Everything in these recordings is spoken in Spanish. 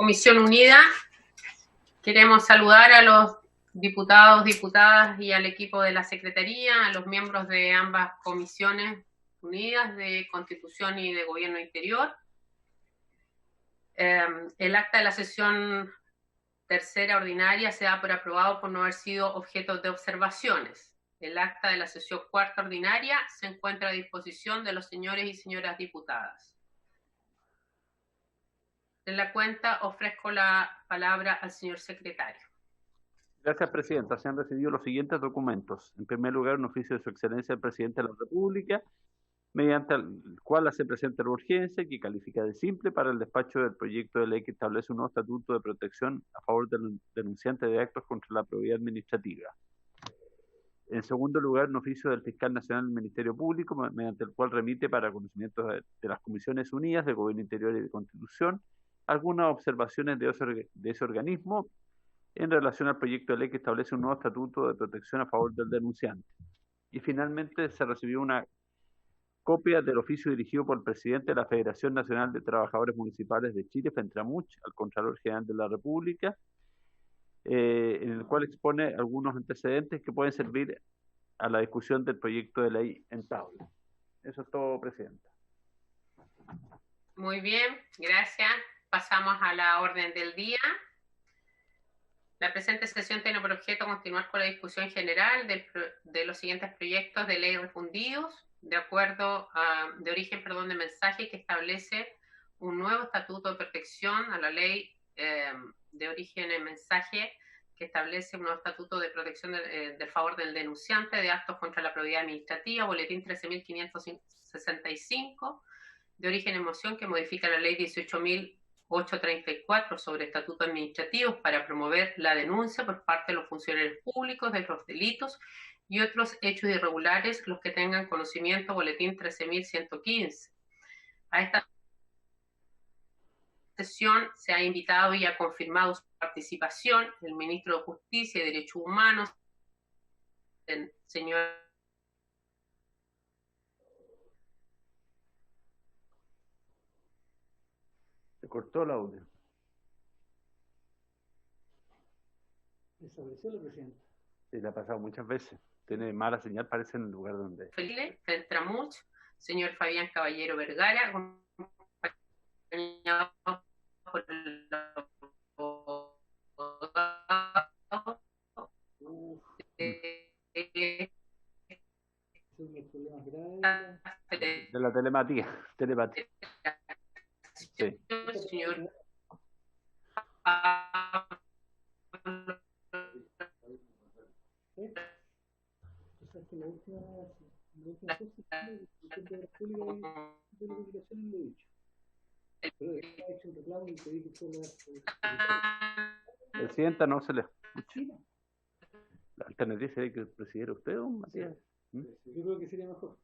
Comisión Unida. Queremos saludar a los diputados, diputadas y al equipo de la Secretaría, a los miembros de ambas comisiones unidas de Constitución y de Gobierno Interior. El acta de la sesión tercera ordinaria se da por aprobado por no haber sido objeto de observaciones. El acta de la sesión cuarta ordinaria se encuentra a disposición de los señores y señoras diputadas. En la cuenta ofrezco la palabra al señor secretario. Gracias, Presidenta. Se han recibido los siguientes documentos. En primer lugar, un oficio de Su Excelencia el Presidente de la República, mediante el cual hace presente la urgencia que califica de simple para el despacho del proyecto de ley que establece un nuevo estatuto de protección a favor del denunciante de actos contra la probidad administrativa. En segundo lugar, un oficio del Fiscal Nacional del Ministerio Público, mediante el cual remite para conocimiento de las Comisiones Unidas de Gobierno Interior y de Constitución algunas observaciones de ese organismo en relación al proyecto de ley que establece un nuevo estatuto de protección a favor del denunciante. Y finalmente se recibió una copia del oficio dirigido por el presidente de la Federación Nacional de Trabajadores Municipales de Chile, FENTRAMUCH, al Contralor General de la República, en el cual expone algunos antecedentes que pueden servir a la discusión del proyecto de ley en tabla. Eso es todo, Presidenta. Muy bien, gracias. Pasamos a la orden del día. La presente sesión tiene por objeto continuar con la discusión general de los siguientes proyectos de ley refundidos, de origen de mensaje que establece un nuevo estatuto de protección a la ley de origen en mensaje que establece un nuevo estatuto de protección del favor del denunciante de actos contra la probidad administrativa, boletín 13.565, de origen en moción que modifica la ley 18.834 sobre estatutos administrativos para promover la denuncia por parte de los funcionarios públicos de los delitos y otros hechos irregulares, los que tengan conocimiento, boletín 13.115. A esta sesión se ha invitado y ha confirmado su participación el ministro de Justicia y Derechos Humanos, el señor Se cortó el audio. ¿Desapareció la presidenta? Sí, le ha pasado muchas veces. Tiene mala señal, parece, en el lugar donde... FENTRAMUCH, señor Fabián Caballero Vergara, acompañado por el de la telepatía. Sí. Señor la última Presidenta, no se le escucha. La alternativa sería que presidiera usted, don Matías. Yo creo que sería mejor.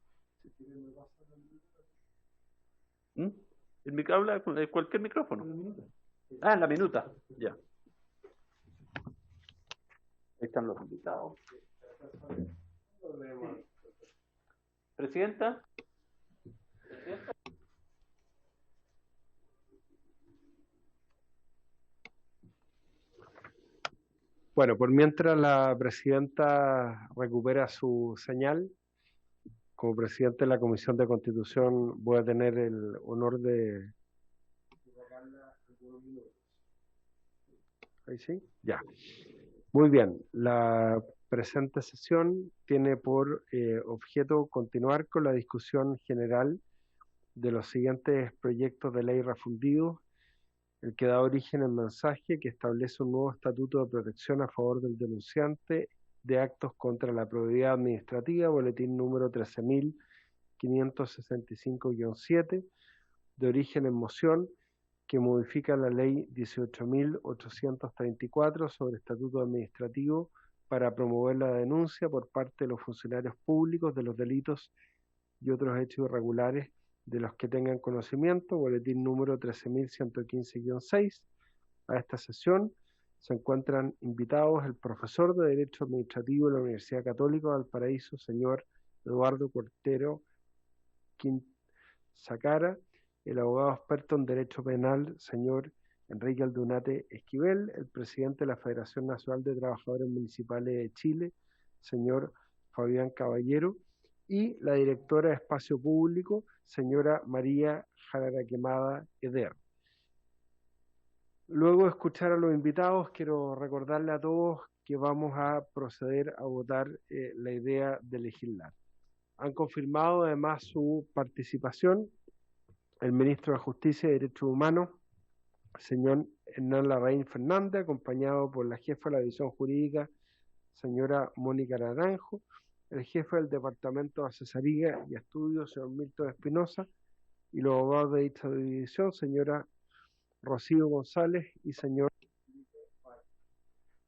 Habla con cualquier micrófono. Ah, en la minuta. Ya. Ahí están los invitados. Presidenta. Bueno, por mientras la presidenta recupera su señal, como presidente de la Comisión de Constitución voy a tener el honor de... ¿Ahí sí? Ya. Muy bien. La presente sesión tiene por objeto continuar con la discusión general de los siguientes proyectos de ley refundidos, el que da origen al mensaje que establece un nuevo estatuto de protección a favor del denunciante de actos contra la probidad administrativa, boletín número 13.565-7, de origen en moción, que modifica la ley 18.834 sobre estatuto administrativo para promover la denuncia por parte de los funcionarios públicos de los delitos y otros hechos irregulares de los que tengan conocimiento, boletín número 13.115-6. A esta sesión se encuentran invitados el profesor de Derecho Administrativo de la Universidad Católica de Valparaíso, señor Eduardo Cortero Quinsacara, el abogado experto en Derecho Penal, señor Enrique Aldunate Esquivel, el presidente de la Federación Nacional de Trabajadores Municipales de Chile, señor Fabián Caballero, y la directora de Espacio Público, señora María Jaraquemada Eder. Luego de escuchar a los invitados, quiero recordarle a todos que vamos a proceder a votar la idea de legislar. Han confirmado además su participación el ministro de Justicia y Derechos Humanos, señor Hernán Larraín Fernández, acompañado por la jefa de la División Jurídica, señora Mónica Naranjo, el jefe del Departamento de Asesoría y Estudios, señor Milton Espinosa, y los abogados de dicha división, señora Rocío González y señor...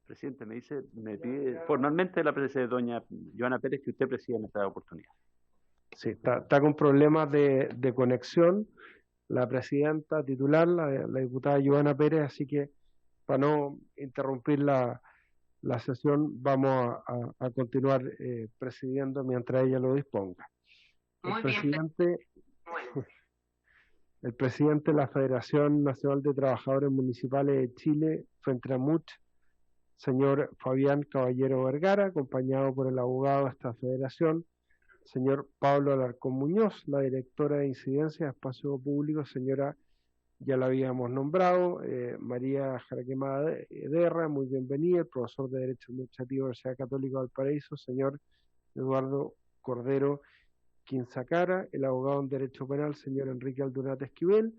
Presidente, me pide formalmente la presencia de doña Joana Pérez que usted presida en esta oportunidad. Sí, está con problemas de conexión la presidenta titular, la diputada Joana Pérez, así que para no interrumpir la sesión vamos a continuar presidiendo mientras ella lo disponga. Muy bien. El presidente de la Federación Nacional de Trabajadores Municipales de Chile, FENTRAMUCH, señor Fabián Caballero Vergara, acompañado por el abogado de esta federación, señor Pablo Alarcón Muñoz, la directora de Incidencia de Espacio Público, señora, ya la habíamos nombrado, María Jaraquemada Ederra, muy bienvenida, el profesor de Derecho Administrativo de la Universidad Católica de Valparaíso, señor Eduardo Cordero Quinzacara, el abogado en Derecho Penal, señor Enrique Aldunate Esquivel,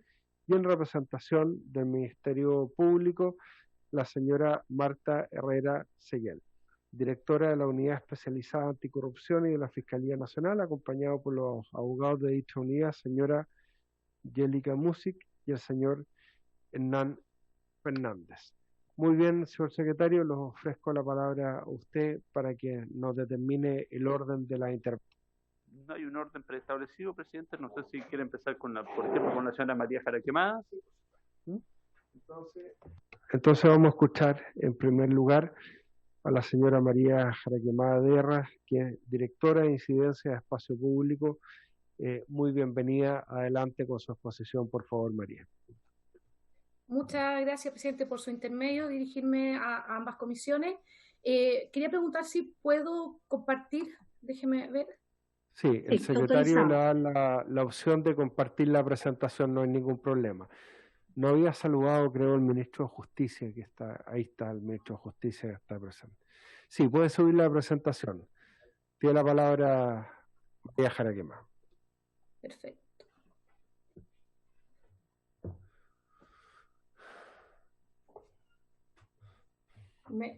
y en representación del Ministerio Público, la señora Marta Herrera Seguel, directora de la Unidad Especializada Anticorrupción y de la Fiscalía Nacional, acompañado por los abogados de dicha unidad, señora Yélica Music y el señor Hernán Fernández. Muy bien, señor secretario, les ofrezco la palabra a usted para que nos determine el orden de la intervención. No hay un orden preestablecido, presidente. No sé si quiere empezar con por ejemplo, con la señora María Jaraquemada. Entonces vamos a escuchar en primer lugar a la señora María Jaraquemada Ederra, que es directora de Incidencia de Espacio Público. Muy bienvenida. Adelante con su exposición, por favor, María. Muchas gracias, presidente, por su intermedio, dirigirme a ambas comisiones. Quería preguntar si puedo compartir, déjeme ver. Sí, el secretario le da la opción de compartir la presentación, no hay ningún problema. No había saludado, creo, el ministro de Justicia, que está, ahí está el ministro de Justicia que está presente. Sí, puede subir la presentación. Tiene la palabra María Jaraquemada. Perfecto.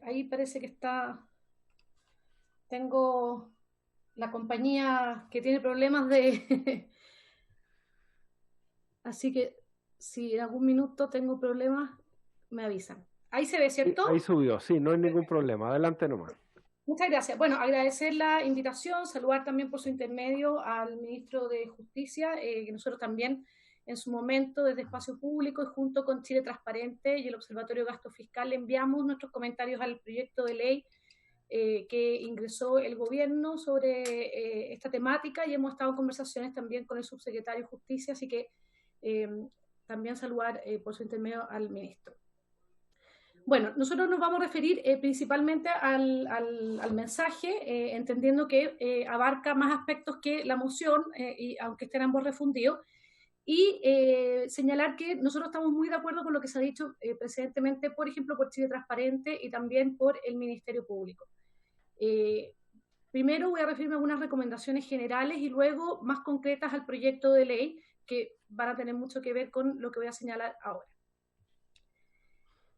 Ahí parece que está... Tengo la compañía que tiene problemas de... Así que si en algún minuto tengo problemas, me avisan. Ahí se ve, ¿cierto? Sí, ahí subió, sí, no hay ningún problema. Adelante nomás. Muchas gracias. Bueno, agradecer la invitación, saludar también por su intermedio al ministro de Justicia, que nosotros también en su momento desde Espacio Público y junto con Chile Transparente y el Observatorio de Gasto Fiscal le enviamos nuestros comentarios al proyecto de ley que ingresó el gobierno sobre esta temática y hemos estado en conversaciones también con el subsecretario de Justicia, así que también saludar por su intermedio al ministro. Bueno, nosotros nos vamos a referir principalmente al mensaje, entendiendo que abarca más aspectos que la moción, y aunque estén ambos refundidos, y señalar que nosotros estamos muy de acuerdo con lo que se ha dicho precedentemente, por ejemplo, por Chile Transparente y también por el Ministerio Público. Primero voy a referirme a algunas recomendaciones generales y luego más concretas al proyecto de ley, que van a tener mucho que ver con lo que voy a señalar ahora.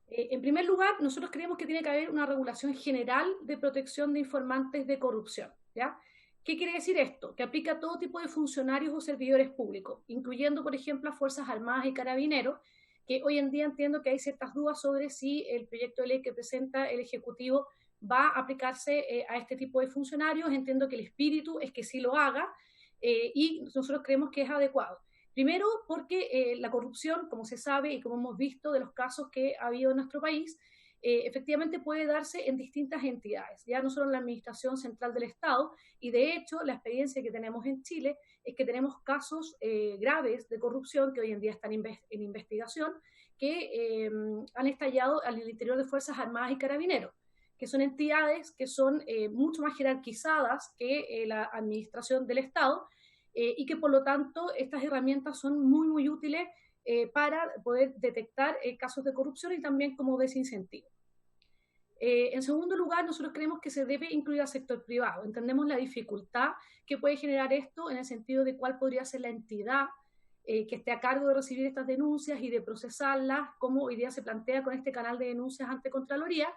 En primer lugar, nosotros creemos que tiene que haber una regulación general de protección de informantes de corrupción, ¿ya? ¿Qué quiere decir esto? Que aplica a todo tipo de funcionarios o servidores públicos, incluyendo, por ejemplo, a Fuerzas Armadas y Carabineros, que hoy en día entiendo que hay ciertas dudas sobre si el proyecto de ley que presenta el Ejecutivo va a aplicarse a este tipo de funcionarios. Entiendo que el espíritu es que sí lo haga y nosotros creemos que es adecuado. Primero, porque la corrupción, como se sabe y como hemos visto de los casos que ha habido en nuestro país, efectivamente puede darse en distintas entidades, ya no solo en la Administración Central del Estado, y de hecho la experiencia que tenemos en Chile es que tenemos casos graves de corrupción que hoy en día están en investigación, que han estallado al interior de Fuerzas Armadas y Carabineros, que son entidades que son mucho más jerarquizadas que la Administración del Estado, y que por lo tanto estas herramientas son muy, muy útiles para poder detectar casos de corrupción y también como desincentivo. En segundo lugar, nosotros creemos que se debe incluir al sector privado. Entendemos la dificultad que puede generar esto en el sentido de cuál podría ser la entidad que esté a cargo de recibir estas denuncias y de procesarlas, como hoy día se plantea con este canal de denuncias ante Contraloría,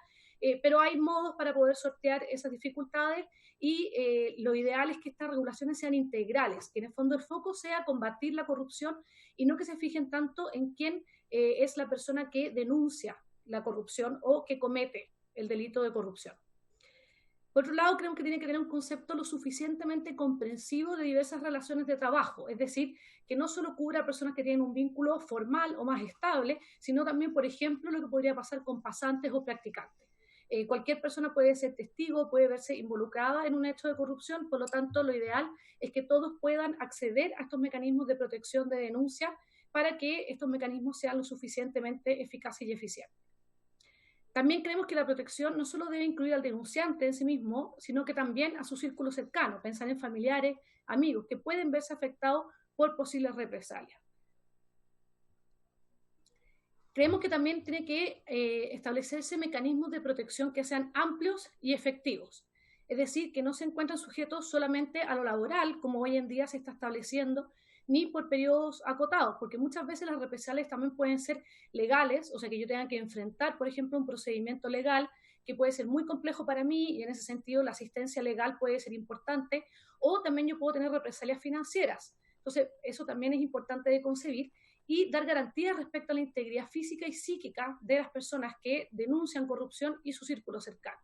pero hay modos para poder sortear esas dificultades y lo ideal es que estas regulaciones sean integrales, que en el fondo el foco sea combatir la corrupción y no que se fijen tanto en quién es la persona que denuncia la corrupción o que comete el delito de corrupción. Por otro lado, creo que tiene que tener un concepto lo suficientemente comprensivo de diversas relaciones de trabajo, es decir, que no solo cubra a personas que tienen un vínculo formal o más estable, sino también, por ejemplo, lo que podría pasar con pasantes o practicantes. Cualquier persona puede ser testigo, puede verse involucrada en un hecho de corrupción, por lo tanto, lo ideal es que todos puedan acceder a estos mecanismos de protección de denuncia para que estos mecanismos sean lo suficientemente eficaces y eficientes. También creemos que la protección no solo debe incluir al denunciante en sí mismo, sino que también a su círculo cercano, pensar en familiares, amigos, que pueden verse afectados por posibles represalias. Creemos que también tiene que establecerse mecanismos de protección que sean amplios y efectivos, es decir, que no se encuentren sujetos solamente a lo laboral, como hoy en día se está estableciendo, ni por periodos acotados, porque muchas veces las represalias también pueden ser legales, o sea, que yo tenga que enfrentar, por ejemplo, un procedimiento legal que puede ser muy complejo para mí y en ese sentido la asistencia legal puede ser importante, o también yo puedo tener represalias financieras. Entonces, eso también es importante de concebir y dar garantías respecto a la integridad física y psíquica de las personas que denuncian corrupción y su círculo cercano.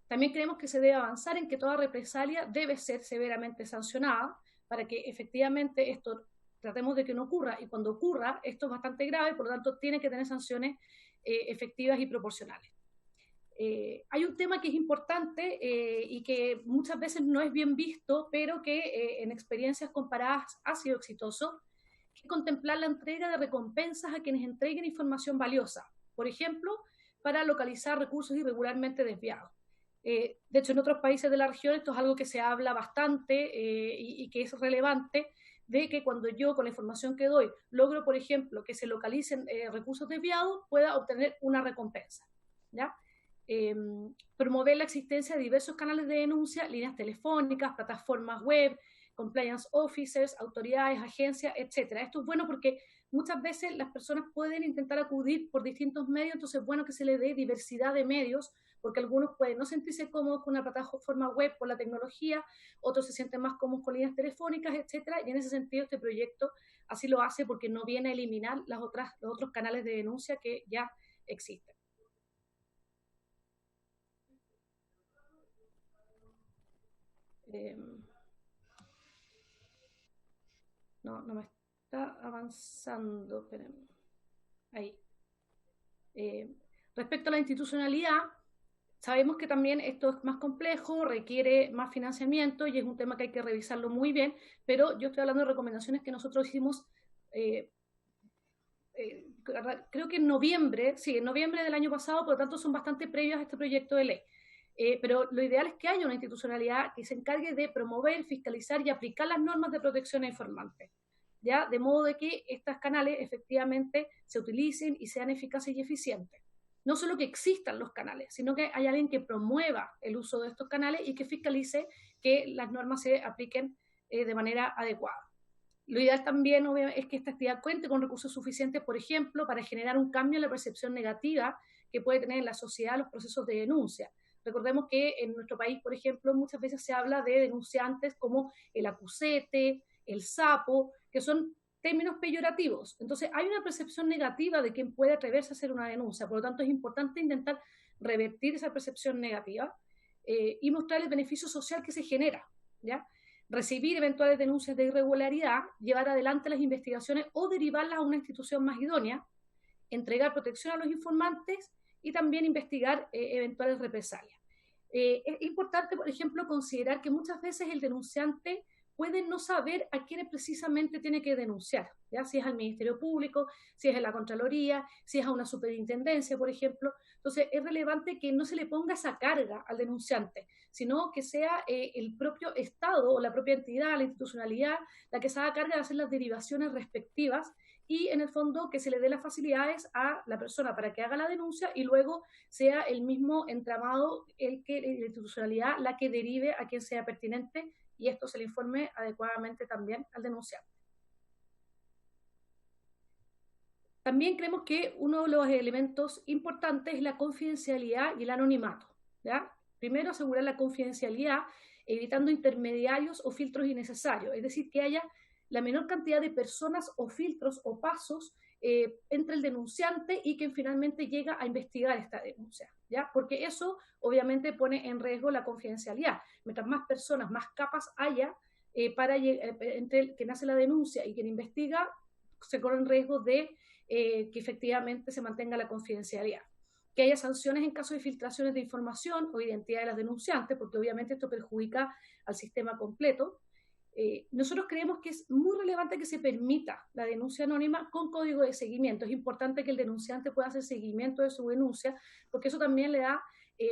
También creemos que se debe avanzar en que toda represalia debe ser severamente sancionada para que efectivamente esto tratemos de que no ocurra, y cuando ocurra esto es bastante grave, por lo tanto tiene que tener sanciones efectivas y proporcionales. Hay un tema que es importante y que muchas veces no es bien visto, pero que en experiencias comparadas ha sido exitoso, que es contemplar la entrega de recompensas a quienes entreguen información valiosa, por ejemplo, para localizar recursos irregularmente desviados. De hecho, en otros países de la región esto es algo que se habla bastante y que es relevante, de que cuando yo con la información que doy logro, por ejemplo, que se localicen recursos desviados, pueda obtener una recompensa, ¿ya? Promover la existencia de diversos canales de denuncia, líneas telefónicas, plataformas web, compliance officers, autoridades, agencias, etc. Esto es bueno porque muchas veces las personas pueden intentar acudir por distintos medios, entonces es bueno que se le dé diversidad de medios, porque algunos pueden no sentirse cómodos con una plataforma web por la tecnología, otros se sienten más cómodos con líneas telefónicas, etcétera, y en ese sentido este proyecto así lo hace porque no viene a eliminar los otros canales de denuncia que ya existen. No me está avanzando, espérenme. Ahí. Respecto a la institucionalidad, sabemos que también esto es más complejo, requiere más financiamiento y es un tema que hay que revisarlo muy bien, pero yo estoy hablando de recomendaciones que nosotros hicimos, creo que en noviembre del año pasado, por lo tanto son bastante previas a este proyecto de ley. Pero lo ideal es que haya una institucionalidad que se encargue de promover, fiscalizar y aplicar las normas de protección a informantes, ¿ya? De modo de que estos canales efectivamente se utilicen y sean eficaces y eficientes. No solo que existan los canales, sino que haya alguien que promueva el uso de estos canales y que fiscalice que las normas se apliquen de manera adecuada. Lo ideal también es que esta actividad cuente con recursos suficientes, por ejemplo, para generar un cambio en la percepción negativa que puede tener en la sociedad los procesos de denuncia. Recordemos que en nuestro país, por ejemplo, muchas veces se habla de denunciantes como el acusete, el sapo, que son términos peyorativos. Entonces, hay una percepción negativa de quien puede atreverse a hacer una denuncia. Por lo tanto, es importante intentar revertir esa percepción negativa y mostrar el beneficio social que se genera, ¿ya? Recibir eventuales denuncias de irregularidad, llevar adelante las investigaciones o derivarlas a una institución más idónea, entregar protección a los informantes y también investigar eventuales represalias. Es importante, por ejemplo, considerar que muchas veces el denunciante puede no saber a quién precisamente tiene que denunciar, ¿ya? Si es al Ministerio Público, si es a la Contraloría, si es a una superintendencia, por ejemplo. Entonces, es relevante que no se le ponga esa carga al denunciante, sino que sea el propio Estado o la propia entidad, la institucionalidad, la que se haga carga de hacer las derivaciones respectivas y, en el fondo, que se le dé las facilidades a la persona para que haga la denuncia y luego sea el mismo entramado, la institucionalidad, la que derive a quien sea pertinente, y esto se le informe adecuadamente también al denunciante. También creemos que uno de los elementos importantes es la confidencialidad y el anonimato, ¿ya? Primero, asegurar la confidencialidad, evitando intermediarios o filtros innecesarios, es decir, que haya la menor cantidad de personas o filtros o pasos entre el denunciante y quien finalmente llega a investigar esta denuncia, ¿ya? Porque eso obviamente pone en riesgo la confidencialidad. Mientras más personas, más capas haya entre quien hace la denuncia y quien investiga, se corre en riesgo de que efectivamente se mantenga la confidencialidad. Que haya sanciones en caso de filtraciones de información o identidad de las denunciantes, porque obviamente esto perjudica al sistema completo. Nosotros creemos que es muy relevante que se permita la denuncia anónima con código de seguimiento. Es importante que el denunciante pueda hacer seguimiento de su denuncia, porque eso también le da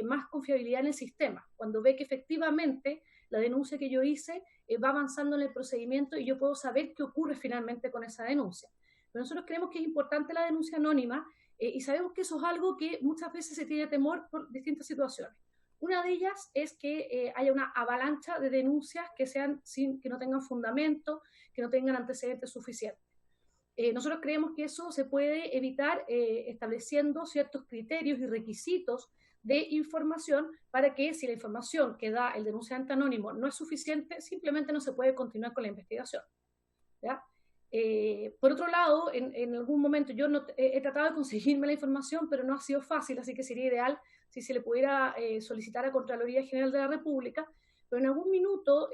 más confiabilidad en el sistema. Cuando ve que efectivamente la denuncia que yo hice va avanzando en el procedimiento y yo puedo saber qué ocurre finalmente con esa denuncia. Pero nosotros creemos que es importante la denuncia anónima y sabemos que eso es algo que muchas veces se tiene temor por distintas situaciones. Una de ellas es que haya una avalancha de denuncias que no tengan fundamento, que no tengan antecedentes suficientes. Nosotros creemos que eso se puede evitar estableciendo ciertos criterios y requisitos de información para que, si la información que da el denunciante anónimo no es suficiente, simplemente no se puede continuar con la investigación, ¿ya? Por otro lado, en algún momento yo he tratado de conseguirme la información, pero no ha sido fácil, así que sería ideal si se le pudiera solicitar a Contraloría General de la República, pero en algún minuto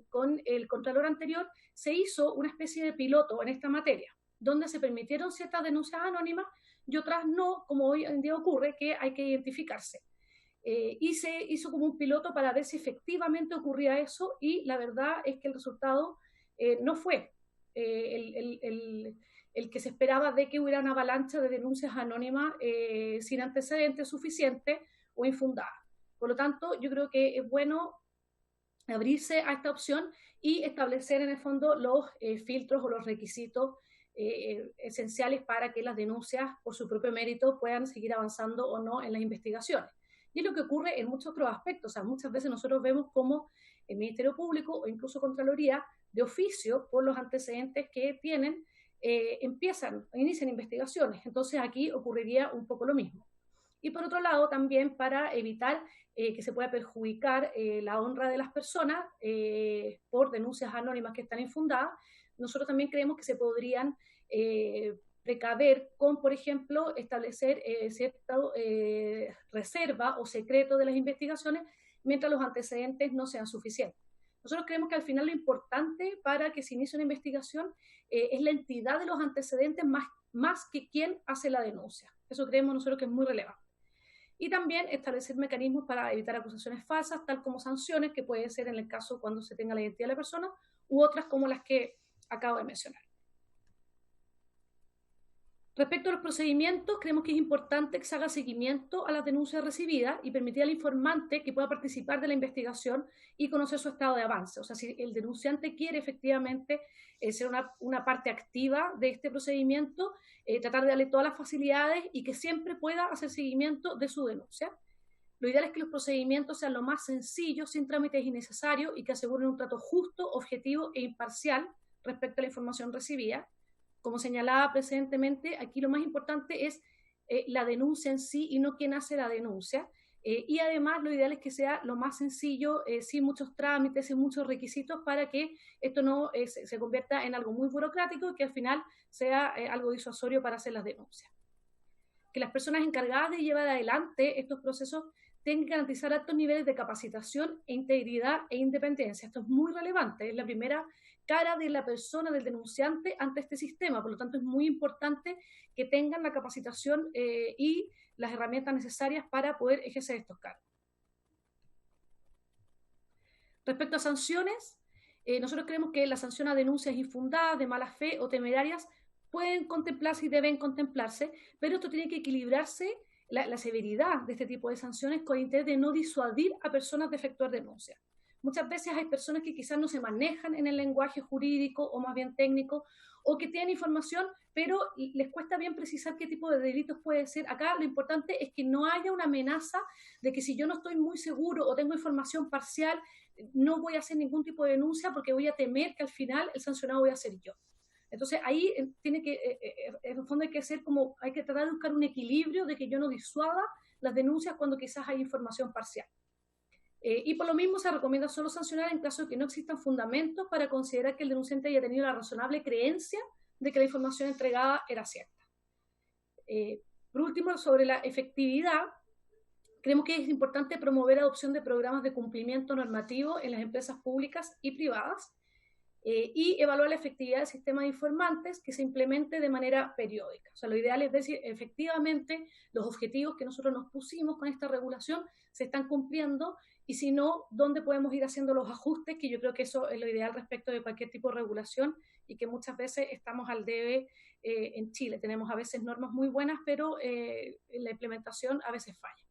con el Contralor anterior se hizo una especie de piloto en esta materia, donde se permitieron ciertas denuncias anónimas y otras no, como hoy en día ocurre, que hay que identificarse. Y se hizo como un piloto para ver si efectivamente ocurría eso, y la verdad es que el resultado no fue el que se esperaba, de que hubiera una avalancha de denuncias anónimas sin antecedentes suficientes o infundadas. Por lo tanto, yo creo que es bueno abrirse a esta opción y establecer en el fondo los filtros o los requisitos esenciales para que las denuncias por su propio mérito puedan seguir avanzando o no en las investigaciones. Y es lo que ocurre en muchos otros aspectos. O sea, muchas veces nosotros vemos cómo el Ministerio Público o incluso Contraloría, de oficio, por los antecedentes que tienen, inician investigaciones. Entonces aquí ocurriría un poco lo mismo. Y por otro lado, también para evitar que se pueda perjudicar la honra de las personas por denuncias anónimas que están infundadas, nosotros también creemos que se podrían precaver con, por ejemplo, establecer cierta reserva o secreto de las investigaciones mientras los antecedentes no sean suficientes. Nosotros creemos que al final lo importante para que se inicie una investigación es la entidad de los antecedentes más que quién hace la denuncia. Eso creemos nosotros que es muy relevante. Y también establecer mecanismos para evitar acusaciones falsas, tal como sanciones, que puede ser en el caso cuando se tenga la identidad de la persona, u otras como las que acabo de mencionar. Respecto a los procedimientos, creemos que es importante que se haga seguimiento a las denuncias recibidas y permitir al informante que pueda participar de la investigación y conocer su estado de avance. O sea, si el denunciante quiere efectivamente ser una parte activa de este procedimiento, tratar de darle todas las facilidades y que siempre pueda hacer seguimiento de su denuncia. Lo ideal es que los procedimientos sean lo más sencillos, sin trámites innecesarios y que aseguren un trato justo, objetivo e imparcial respecto a la información recibida. Como señalaba precedentemente, aquí lo más importante es la denuncia en sí y no quién hace la denuncia. Y además lo ideal es que sea lo más sencillo, sin muchos trámites, sin muchos requisitos, para que esto no se convierta en algo muy burocrático y que al final sea algo disuasorio para hacer las denuncias. Que las personas encargadas de llevar adelante estos procesos tengan que garantizar altos niveles de capacitación e integridad e independencia. Esto es muy relevante, es la primera cara de la persona, del denunciante, ante este sistema. Por lo tanto, es muy importante que tengan la capacitación y las herramientas necesarias para poder ejercer estos cargos. Respecto a sanciones, nosotros creemos que la sanción a denuncias infundadas, de mala fe o temerarias pueden contemplarse y deben contemplarse, pero esto tiene que equilibrarse la severidad de este tipo de sanciones con el interés de no disuadir a personas de efectuar denuncias. Muchas veces hay personas que quizás no se manejan en el lenguaje jurídico o más bien técnico, o que tienen información, pero les cuesta bien precisar qué tipo de delitos puede ser. Acá lo importante es que no haya una amenaza de que si yo no estoy muy seguro o tengo información parcial, no voy a hacer ningún tipo de denuncia porque voy a temer que al final el sancionado voy a ser yo. Entonces ahí tiene que, en el fondo hay que tratar de buscar un equilibrio de que yo no disuada las denuncias cuando quizás hay información parcial. Y por lo mismo se recomienda solo sancionar en caso de que no existan fundamentos para considerar que el denunciante haya tenido la razonable creencia de que la información entregada era cierta. Por último, sobre la efectividad, creemos que es importante promover la adopción de programas de cumplimiento normativo en las empresas públicas y privadas, y evaluar la efectividad del sistema de informantes que se implemente de manera periódica. O sea, lo ideal es ver si efectivamente los objetivos que nosotros nos pusimos con esta regulación se están cumpliendo, y si no, dónde podemos ir haciendo los ajustes, que yo creo que eso es lo ideal respecto de cualquier tipo de regulación, y que muchas veces estamos al debe en Chile. Tenemos a veces normas muy buenas, pero la implementación a veces falla.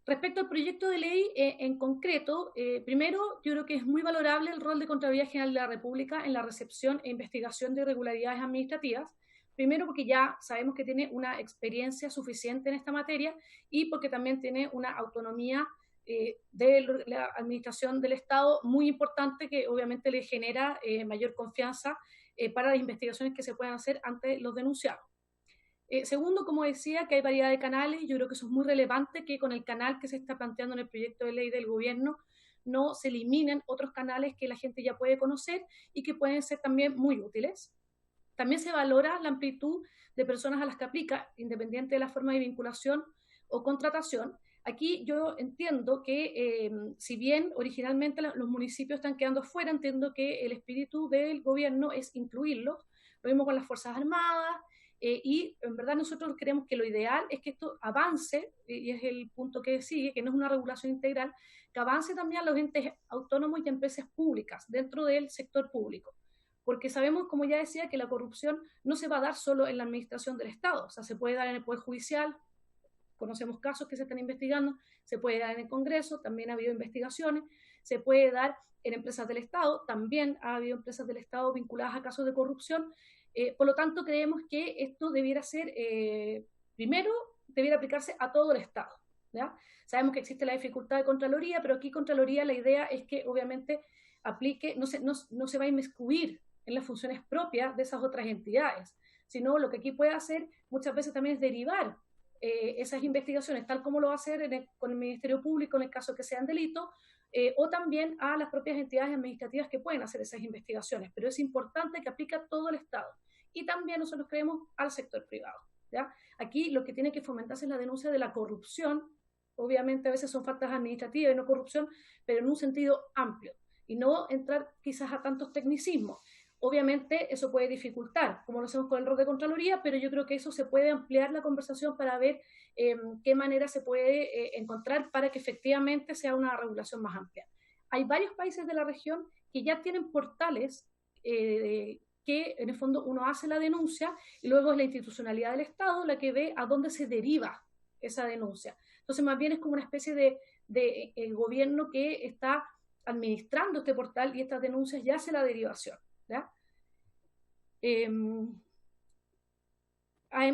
Respecto al proyecto de ley en concreto, primero, yo creo que es muy valorable el rol de Contraloría General de la República en la recepción e investigación de irregularidades administrativas. Primero, porque ya sabemos que tiene una experiencia suficiente en esta materia, y porque también tiene una autonomía de la administración del Estado muy importante, que obviamente le genera mayor confianza para las investigaciones que se puedan hacer ante los denunciados. Segundo, como decía, que hay variedad de canales. Yo creo que eso es muy relevante, que con el canal que se está planteando en el proyecto de ley del gobierno no se eliminen otros canales que la gente ya puede conocer y que pueden ser también muy útiles. También se valora la amplitud de personas a las que aplica, independiente de la forma de vinculación o contratación. Aquí yo entiendo que si bien originalmente los municipios están quedando fuera, entiendo que el espíritu del gobierno es incluirlos. Lo mismo con las Fuerzas Armadas, y en verdad nosotros creemos que lo ideal es que esto avance, y es el punto que sigue, que no es una regulación integral, que avance también a los entes autónomos y empresas públicas dentro del sector público. Porque sabemos, como ya decía, que la corrupción no se va a dar solo en la administración del Estado. O sea, se puede dar en el Poder Judicial, conocemos casos que se están investigando, se puede dar en el Congreso, también ha habido investigaciones, se puede dar en empresas del Estado, también ha habido empresas del Estado vinculadas a casos de corrupción. Por lo tanto, creemos que esto debiera ser, primero, debiera aplicarse a todo el Estado, ¿ya? Sabemos que existe la dificultad de Contraloría, pero aquí Contraloría la idea es que obviamente aplique, no se va a inmiscuir en las funciones propias de esas otras entidades, sino lo que aquí puede hacer muchas veces también es derivar esas investigaciones, tal como lo va a hacer con el Ministerio Público en el caso que sean delitos, o también a las propias entidades administrativas que pueden hacer esas investigaciones. Pero es importante que aplique a todo el Estado. Y también nosotros creemos al sector privado, ¿ya? Aquí lo que tiene que fomentarse es la denuncia de la corrupción. Obviamente a veces son faltas administrativas y no corrupción, pero en un sentido amplio, y no entrar quizás a tantos tecnicismos. Obviamente eso puede dificultar, como lo hacemos con el rol de Contraloría, pero yo creo que eso se puede ampliar la conversación para ver qué manera se puede encontrar para que efectivamente sea una regulación más amplia. Hay varios países de la región que ya tienen portales que en el fondo uno hace la denuncia y luego es la institucionalidad del Estado la que ve a dónde se deriva esa denuncia. Entonces más bien es como una especie de el gobierno que está administrando este portal y estas denuncias ya hace la derivación, ¿ya?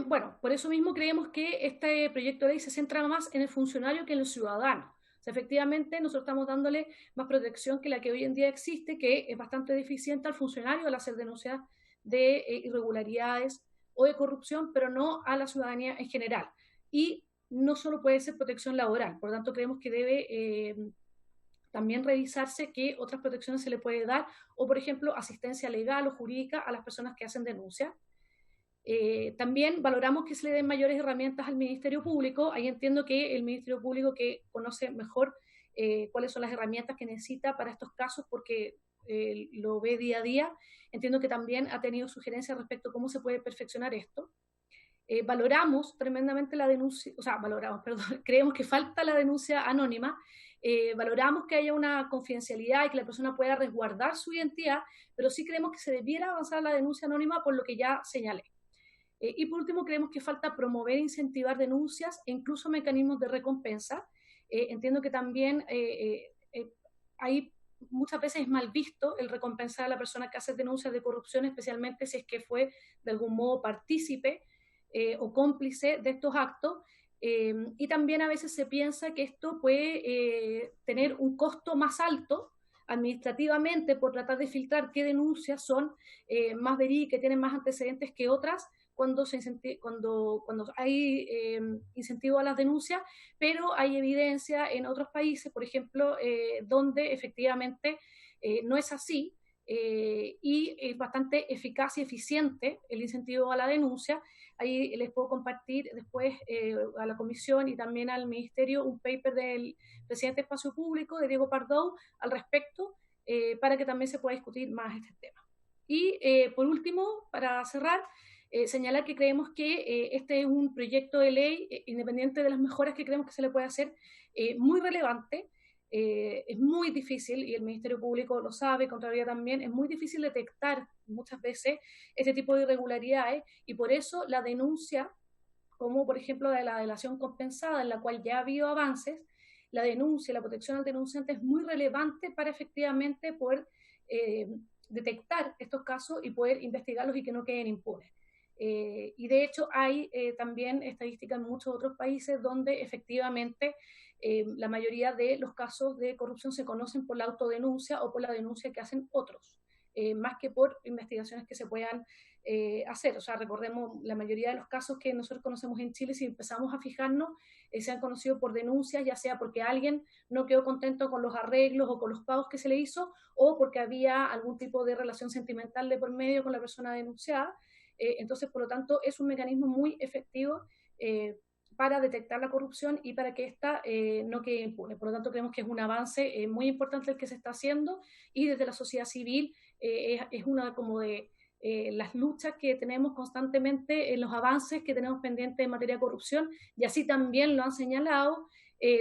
Bueno, por eso mismo creemos que este proyecto de ley se centra más en el funcionario que en el ciudadano. O sea, efectivamente, nosotros estamos dándole más protección que la que hoy en día existe, que es bastante deficiente al funcionario al hacer denuncias de irregularidades o de corrupción, pero no a la ciudadanía en general. Y no solo puede ser protección laboral, por lo tanto creemos que debe también revisarse qué otras protecciones se le puede dar, o por ejemplo, asistencia legal o jurídica a las personas que hacen denuncia. También valoramos que se le den mayores herramientas al Ministerio Público. Ahí entiendo que el Ministerio Público, que conoce mejor cuáles son las herramientas que necesita para estos casos, porque lo ve día a día, entiendo que también ha tenido sugerencias respecto a cómo se puede perfeccionar esto. valoramos tremendamente la denuncia, o sea, valoramos, perdón, creemos que falta la denuncia anónima, valoramos que haya una confidencialidad y que la persona pueda resguardar su identidad, pero sí creemos que se debiera avanzar la denuncia anónima por lo que ya señalé. Y por último, creemos que falta promover e incentivar denuncias e incluso mecanismos de recompensa. Entiendo que también hay muchas veces es mal visto el recompensar a la persona que hace denuncias de corrupción, especialmente si es que fue de algún modo partícipe o cómplice de estos actos. Y también a veces se piensa que esto puede tener un costo más alto administrativamente por tratar de filtrar qué denuncias son más verídicas, que tienen más antecedentes que otras, cuando hay incentivo a las denuncias, pero hay evidencia en otros países, por ejemplo, donde efectivamente no es así, y es bastante eficaz y eficiente el incentivo a la denuncia. Ahí les puedo compartir después a la comisión y también al ministerio un paper del presidente de Espacio Público, de Diego Pardo, al respecto, para que también se pueda discutir más este tema. Y por último, para cerrar, señalar que creemos que este es un proyecto de ley, independiente de las mejoras que creemos que se le puede hacer, muy relevante. Es muy difícil, y el Ministerio Público lo sabe, Contraloría también, es muy difícil detectar muchas veces este tipo de irregularidades, y por eso la denuncia, como por ejemplo de la delación compensada, en la cual ya ha habido avances, la denuncia, la protección al denunciante es muy relevante para efectivamente poder detectar estos casos y poder investigarlos y que no queden impunes. Y de hecho hay también estadísticas en muchos otros países donde efectivamente la mayoría de los casos de corrupción se conocen por la autodenuncia o por la denuncia que hacen otros, más que por investigaciones que se puedan hacer. O sea, recordemos, la mayoría de los casos que nosotros conocemos en Chile, si empezamos a fijarnos, se han conocido por denuncias, ya sea porque alguien no quedó contento con los arreglos o con los pagos que se le hizo, o porque había algún tipo de relación sentimental de por medio con la persona denunciada. Entonces, por lo tanto, es un mecanismo muy efectivo para detectar la corrupción y para que ésta no quede impune. Por lo tanto, creemos que es un avance muy importante el que se está haciendo, y desde la sociedad civil es una como de las luchas que tenemos constantemente en los avances que tenemos pendientes en materia de corrupción, y así también lo han señalado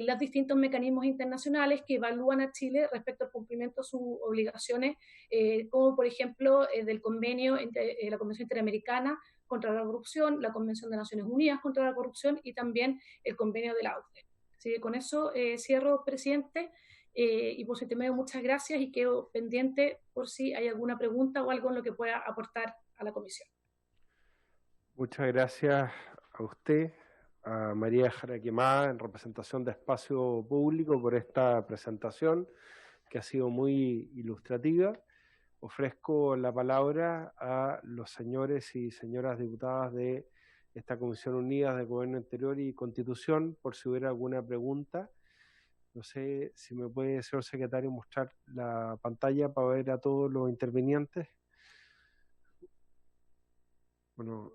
los distintos mecanismos internacionales que evalúan a Chile respecto al cumplimiento de sus obligaciones, como por ejemplo del convenio, la Convención Interamericana contra la Corrupción, la Convención de Naciones Unidas contra la Corrupción y también el convenio de la OCDE. Así que con eso cierro, presidente, y por su intermedio muchas gracias, y quedo pendiente por si hay alguna pregunta o algo en lo que pueda aportar a la comisión. Muchas gracias a usted, a María Jaraquemada, en representación de Espacio Público, por esta presentación que ha sido muy ilustrativa. Ofrezco la palabra a los señores y señoras diputadas de esta Comisión Unida de Gobierno Interior y Constitución, por si hubiera alguna pregunta. No sé si me puede, señor secretario, mostrar la pantalla para ver a todos los intervinientes. Bueno,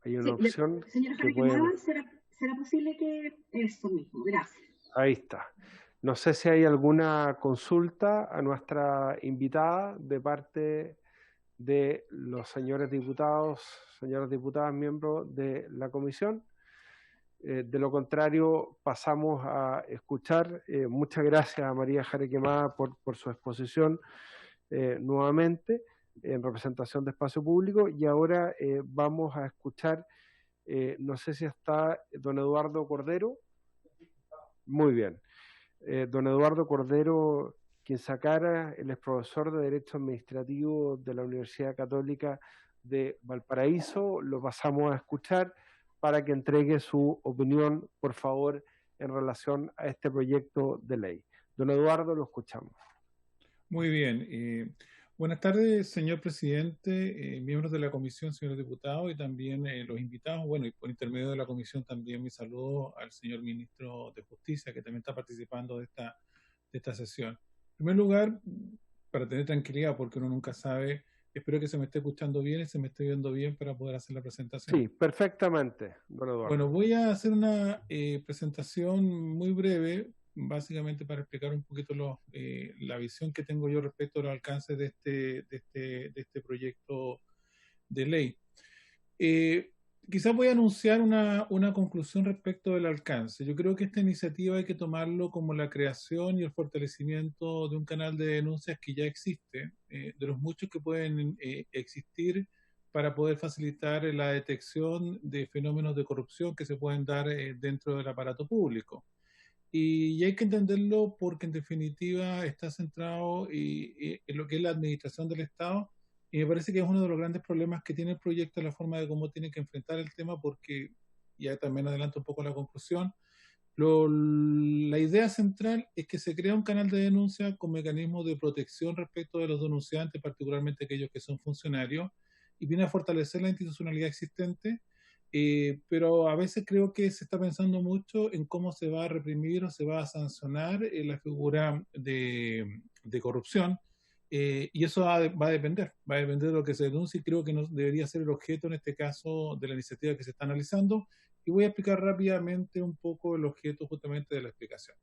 hay una opción. Señora Jaraquemada, ¿será posible que eso mismo? Gracias. Ahí está. No sé si hay alguna consulta a nuestra invitada de parte de los señores diputados, señoras diputadas, miembros de la comisión. De lo contrario, pasamos a escuchar. Muchas gracias a María Jaraquemada por su exposición nuevamente en representación de Espacio Público, y ahora vamos a escuchar, no sé si está don Eduardo Cordero. Muy bien. Don Eduardo Cordero Quinsacara, él es profesor de Derecho Administrativo de la Universidad Católica de Valparaíso. Lo pasamos a escuchar para que entregue su opinión, por favor, en relación a este proyecto de ley. Don Eduardo, lo escuchamos. Muy bien. Buenas tardes, señor presidente, miembros de la comisión, señores diputados, y también los invitados. Bueno, y por intermedio de la comisión también mi saludo al señor ministro de Justicia, que también está participando de esta sesión. En primer lugar, para tener tranquilidad, porque uno nunca sabe, espero que se me esté escuchando bien y se me esté viendo bien para poder hacer la presentación. Sí, perfectamente, don Eduardo. Bueno, voy a hacer una presentación muy breve básicamente para explicar un poquito la visión que tengo yo respecto al alcance de este proyecto de ley. Quizás voy a anunciar una conclusión respecto del alcance. Yo creo que esta iniciativa hay que tomarlo como la creación y el fortalecimiento de un canal de denuncias que ya existe, de los muchos que pueden existir para poder facilitar la detección de fenómenos de corrupción que se pueden dar dentro del aparato público. Y hay que entenderlo porque en definitiva está centrado en lo que es la administración del Estado. Y me parece que es uno de los grandes problemas que tiene el proyecto, la forma de cómo tiene que enfrentar el tema, porque ya también adelanto un poco la conclusión. La idea central es que se crea un canal de denuncia con mecanismos de protección respecto de los denunciantes, particularmente aquellos que son funcionarios, y viene a fortalecer la institucionalidad existente, pero a veces creo que se está pensando mucho en cómo se va a reprimir o se va a sancionar la figura de corrupción. Y eso va a depender de lo que se denuncie, y creo que no debería ser el objeto en este caso de la iniciativa que se está analizando, y voy a explicar rápidamente un poco el objeto justamente de la explicación.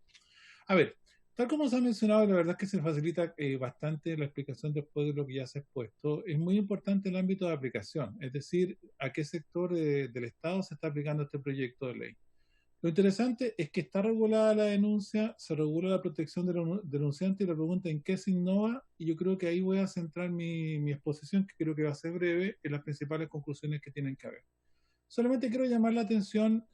A ver, tal como se ha mencionado, la verdad es que se facilita bastante la explicación después de lo que ya se ha expuesto. Es muy importante el ámbito de aplicación, es decir, a qué sector del Estado se está aplicando este proyecto de ley. Lo interesante es que está regulada la denuncia, se regula la protección de los denunciantes, y la pregunta en qué se innova, y yo creo que ahí voy a centrar mi exposición, que creo que va a ser breve, en las principales conclusiones que tienen que haber. Solamente quiero llamar la atención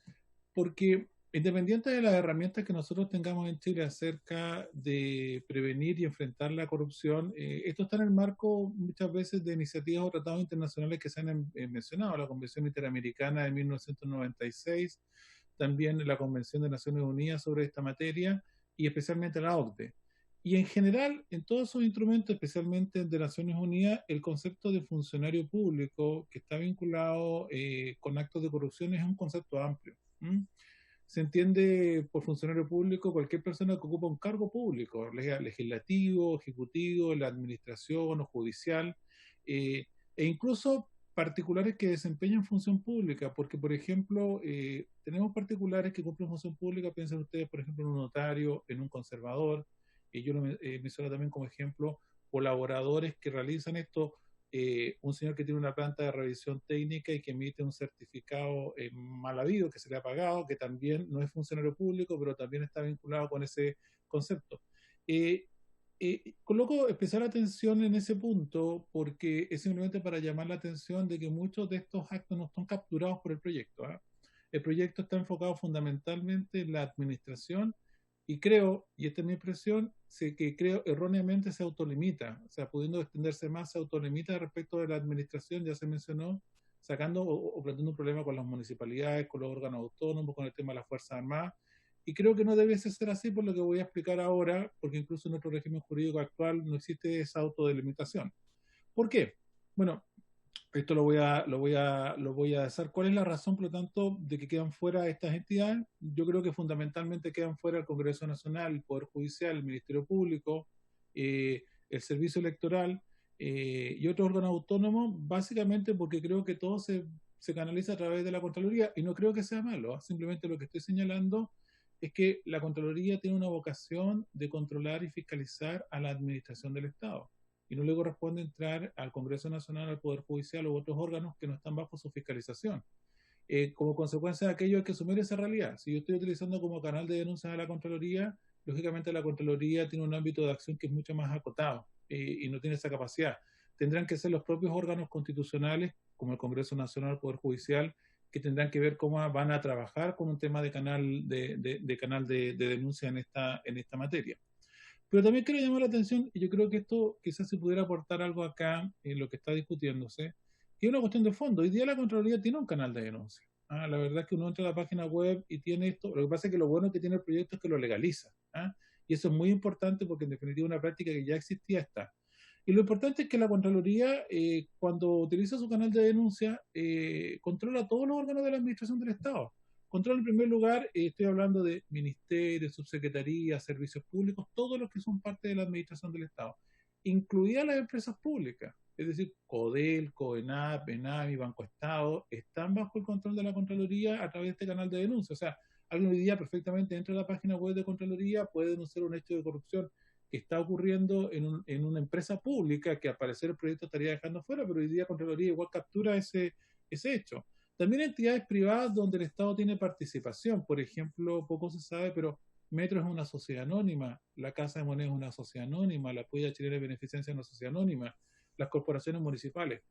porque, independiente de las herramientas que nosotros tengamos en Chile acerca de prevenir y enfrentar la corrupción, esto está en el marco muchas veces de iniciativas o tratados internacionales que se han mencionado, la Convención Interamericana de 1996, también la Convención de Naciones Unidas sobre esta materia, y especialmente la OCDE. Y en general, en todos esos instrumentos, especialmente de Naciones Unidas, el concepto de funcionario público que está vinculado con actos de corrupción es un concepto amplio. Se entiende por funcionario público cualquier persona que ocupa un cargo público, legislativo, ejecutivo, la administración o judicial, e incluso particulares que desempeñan función pública, porque, por ejemplo, tenemos particulares que cumplen función pública, piensen ustedes, por ejemplo, en un notario, en un conservador, y yo lo menciono también como ejemplo, colaboradores que realizan esto, un señor que tiene una planta de revisión técnica y que emite un certificado mal habido, que se le ha pagado, que también no es funcionario público, pero también está vinculado con ese concepto. Coloco especial atención en ese punto porque es simplemente para llamar la atención de que muchos de estos actos no están capturados por el proyecto. El proyecto está enfocado fundamentalmente en la administración, y creo, y esta es mi impresión, que creo erróneamente se autolimita, o sea, pudiendo extenderse más, se autolimita respecto de la administración, ya se mencionó, sacando o planteando un problema con las municipalidades, con los órganos autónomos, con el tema de las Fuerzas Armadas. Y creo que no debiese ser así por lo que voy a explicar ahora, porque incluso en nuestro régimen jurídico actual no existe esa autodelimitación. ¿Por qué? Bueno, esto lo voy a hacer. ¿Cuál es la razón, por lo tanto, de que quedan fuera estas entidades? Yo creo que fundamentalmente quedan fuera el Congreso Nacional, el Poder Judicial, el Ministerio Público, el Servicio Electoral y otros órganos autónomos, básicamente porque creo que todo se canaliza a través de la Contraloría, y no creo que sea malo, simplemente lo que estoy señalando es que la Contraloría tiene una vocación de controlar y fiscalizar a la administración del Estado, y no le corresponde entrar al Congreso Nacional, al Poder Judicial u otros órganos que no están bajo su fiscalización. Como consecuencia de aquello hay que asumir esa realidad. Si yo estoy utilizando como canal de denuncias a la Contraloría, lógicamente la Contraloría tiene un ámbito de acción que es mucho más acotado y no tiene esa capacidad. Tendrán que ser los propios órganos constitucionales, como el Congreso Nacional, el Poder Judicial, que tendrán que ver cómo van a trabajar con un tema de canal de denuncia en esta materia. Pero también quiero llamar la atención, y yo creo que esto quizás se pudiera aportar algo acá en lo que está discutiéndose, que es una cuestión de fondo. Hoy día la Contraloría tiene un canal de denuncia. La verdad es que uno entra a la página web y tiene esto. Lo que pasa es que lo bueno que tiene el proyecto es que lo legaliza. Y eso es muy importante porque en definitiva una práctica que ya existía está. Y lo importante es que la Contraloría, cuando utiliza su canal de denuncia, controla todos los órganos de la administración del Estado. Controla en primer lugar, estoy hablando de ministerios, subsecretarías, servicios públicos, todos los que son parte de la administración del Estado, incluidas las empresas públicas, es decir, CODEL, COENAP, ENAMI, Banco Estado, están bajo el control de la Contraloría a través de este canal de denuncia. O sea, Alguien hoy día perfectamente entra a la página web de Contraloría, puede denunciar un hecho de corrupción que está ocurriendo en una empresa pública que al parecer el proyecto estaría dejando fuera, pero hoy día Contraloría igual captura ese hecho. También entidades privadas donde el Estado tiene participación, por ejemplo, poco se sabe, pero Metro es una sociedad anónima, la Casa de Moneda es una sociedad anónima, la Puya Chilena de Beneficencia es una sociedad anónima, las corporaciones municipales.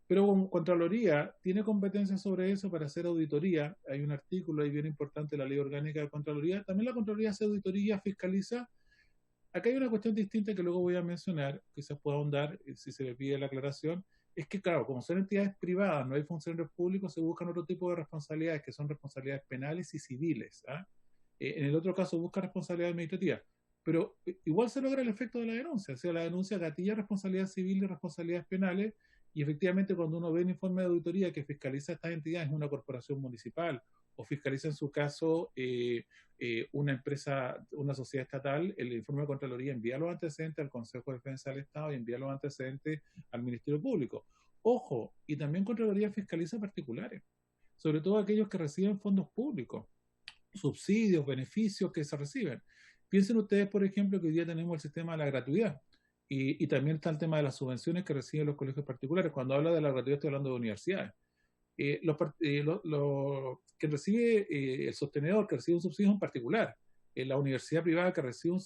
Pero Contraloría tiene competencia sobre eso para hacer auditoría. Hay un artículo ahí bien importante de la Ley Orgánica de Contraloría. También la Contraloría hace auditoría, fiscaliza. Acá hay una cuestión distinta que luego voy a mencionar, quizás pueda ahondar si se le pide la aclaración, es que claro, como son entidades privadas, no hay funcionarios públicos, se buscan otro tipo de responsabilidades que son responsabilidades penales y civiles. En el otro caso busca responsabilidad administrativa, pero igual se logra el efecto de la denuncia, o sea, la denuncia gatilla responsabilidad civil y responsabilidades penales, y efectivamente cuando uno ve el informe de auditoría que fiscaliza estas entidades, una corporación municipal, o fiscaliza en su caso una empresa, una sociedad estatal, el informe de Contraloría envía los antecedentes al Consejo de Defensa del Estado y envía los antecedentes al Ministerio Público. Ojo, y también Contraloría fiscaliza particulares, sobre todo aquellos que reciben fondos públicos, subsidios, beneficios que se reciben. Piensen ustedes, por ejemplo, que hoy día tenemos el sistema de la gratuidad y también está el tema de las subvenciones que reciben los colegios particulares. Cuando hablo de la gratuidad estoy hablando de universidades. Que recibe el sostenedor, que recibe un subsidio en particular. La universidad privada que recibe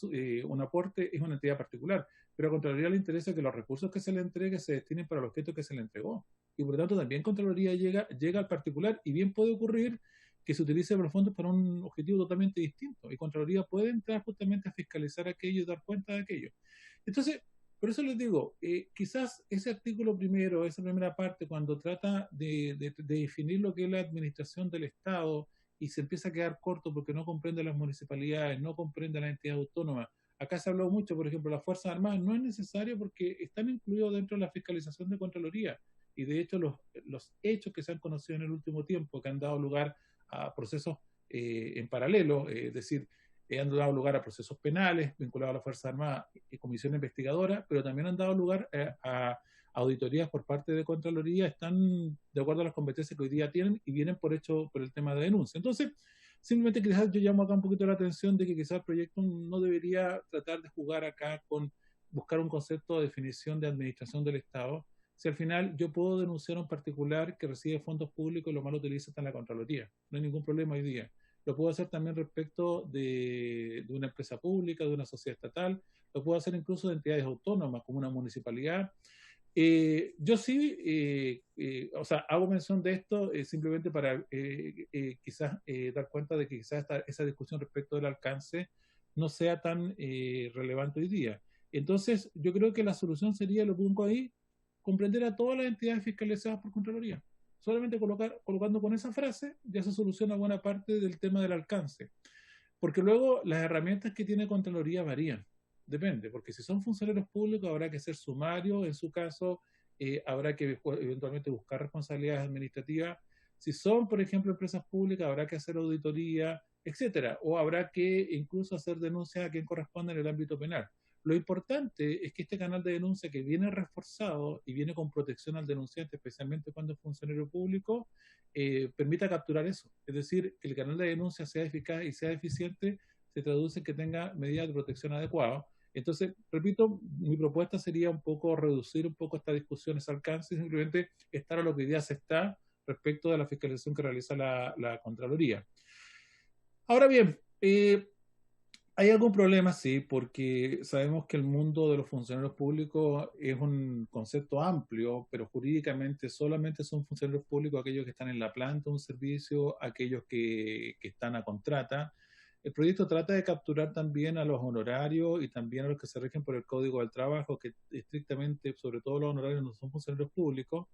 un aporte es una entidad particular, pero a Contraloría le interesa que los recursos que se le entregue se destinen para el objeto que se le entregó. Y por lo tanto también Contraloría llega al particular y bien puede ocurrir que se utilice los fondos para un objetivo totalmente distinto. Y Contraloría puede entrar justamente a fiscalizar aquello y dar cuenta de aquello. Entonces, por eso les digo, quizás ese artículo primero, esa primera parte, cuando trata de definir lo que es la administración del Estado y se empieza a quedar corto porque no comprende las municipalidades, no comprende la entidad autónoma. Acá se habló mucho, por ejemplo, las Fuerzas Armadas no es necesario porque están incluidos dentro de la fiscalización de Contraloría. Y de hecho los hechos que se han conocido en el último tiempo, que han dado lugar a procesos en paralelo, es decir, han dado lugar a procesos penales vinculados a las Fuerzas Armadas y comisión investigadora, pero también han dado lugar a auditorías por parte de Contraloría, están de acuerdo a las competencias que hoy día tienen y vienen por el tema de denuncia. Entonces, simplemente quizás yo llamo acá un poquito la atención de que quizás el proyecto no debería tratar de jugar acá con buscar un concepto de definición de administración del Estado, si al final yo puedo denunciar a un particular que recibe fondos públicos y lo mal utiliza está en la Contraloría. No hay ningún problema hoy día. Lo puedo hacer también respecto de una empresa pública, de una sociedad estatal, lo puedo hacer incluso de entidades autónomas como una municipalidad. Yo sí, o sea, hago mención de esto simplemente para quizás dar cuenta de que quizás esa discusión respecto del alcance no sea tan relevante hoy día. Entonces, yo creo que la solución sería, lo pongo ahí, comprender a todas las entidades fiscalizadas por Contraloría. Solamente colocando con esa frase ya se soluciona buena parte del tema del alcance. Porque luego las herramientas que tiene Contraloría varían. Depende, porque si son funcionarios públicos habrá que ser sumario, en su caso habrá que eventualmente buscar responsabilidades administrativas. Si son, por ejemplo, empresas públicas habrá que hacer auditoría, etcétera. O habrá que incluso hacer denuncias a quien corresponde en el ámbito penal. Lo importante es que este canal de denuncia que viene reforzado y viene con protección al denunciante, especialmente cuando es funcionario público, permita capturar eso. Es decir, que el canal de denuncia sea eficaz y sea eficiente, se traduce en que tenga medidas de protección adecuadas. Entonces, repito, mi propuesta sería un poco reducir un poco esta discusión, ese alcance, y simplemente estar a lo que hoy día se está respecto de la fiscalización que realiza la Contraloría. Ahora bien, hay algún problema, sí, porque sabemos que el mundo de los funcionarios públicos es un concepto amplio, pero jurídicamente solamente son funcionarios públicos aquellos que están en la planta de un servicio, aquellos que están a contrata. El proyecto trata de capturar también a los honorarios y también a los que se rigen por el Código del Trabajo, que estrictamente, sobre todo los honorarios, no son funcionarios públicos.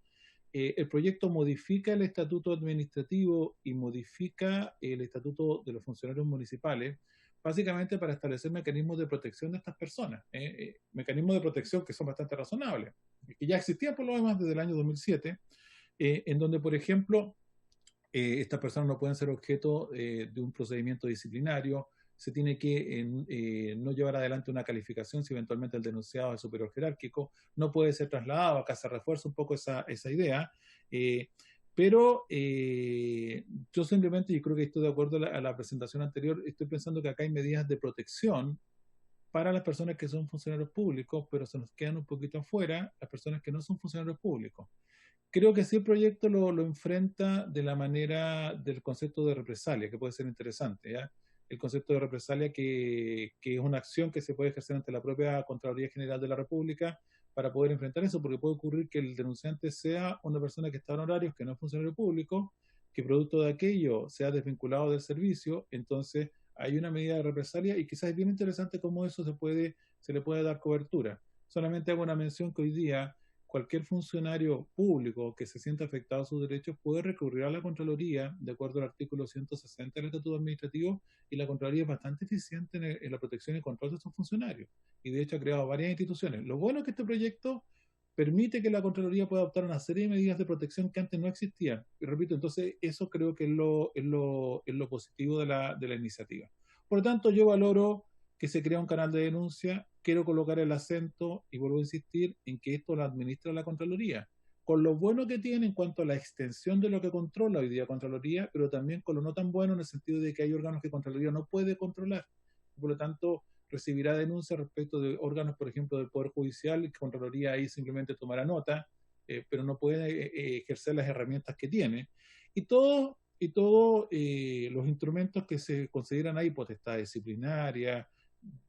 El proyecto modifica el estatuto administrativo y modifica el estatuto de los funcionarios municipales, básicamente para establecer mecanismos de protección de estas personas, mecanismos de protección que son bastante razonables, que ya existían por lo demás desde el año 2007, en donde, por ejemplo, estas personas no pueden ser objeto de un procedimiento disciplinario, se tiene que no llevar adelante una calificación si eventualmente el denunciado es superior jerárquico, no puede ser trasladado, acá se refuerza un poco esa idea, Pero yo simplemente, y creo que estoy de acuerdo a la presentación anterior, estoy pensando que acá hay medidas de protección para las personas que son funcionarios públicos, pero se nos quedan un poquito afuera las personas que no son funcionarios públicos. Creo que sí el proyecto lo enfrenta de la manera del concepto de represalia, que puede ser interesante, ¿ya? El concepto de represalia que es una acción que se puede ejercer ante la propia Contraloría General de la República para poder enfrentar eso, porque puede ocurrir que el denunciante sea una persona que está en horarios, que no es funcionario público, que producto de aquello sea desvinculado del servicio, entonces hay una medida de represalia y quizás es bien interesante cómo eso se le puede dar cobertura. Solamente hago una mención que hoy día cualquier funcionario público que se sienta afectado a sus derechos puede recurrir a la Contraloría, de acuerdo al artículo 160 del Estatuto Administrativo, y la Contraloría es bastante eficiente en la protección y control de estos funcionarios. Y de hecho ha creado varias instituciones. Lo bueno es que este proyecto permite que la Contraloría pueda adoptar una serie de medidas de protección que antes no existían. Y repito, entonces eso creo que es lo positivo de la iniciativa. Por lo tanto, yo valoro que se crea un canal de denuncia. Quiero colocar el acento, y vuelvo a insistir, en que esto lo administra la Contraloría, con lo bueno que tiene en cuanto a la extensión de lo que controla hoy día Contraloría, pero también con lo no tan bueno en el sentido de que hay órganos que Contraloría no puede controlar. Por lo tanto, recibirá denuncias respecto de órganos, por ejemplo, del Poder Judicial, que Contraloría ahí simplemente tomará nota, pero no puede ejercer las herramientas que tiene. Y todos los instrumentos que se consideran ahí, potestad disciplinaria,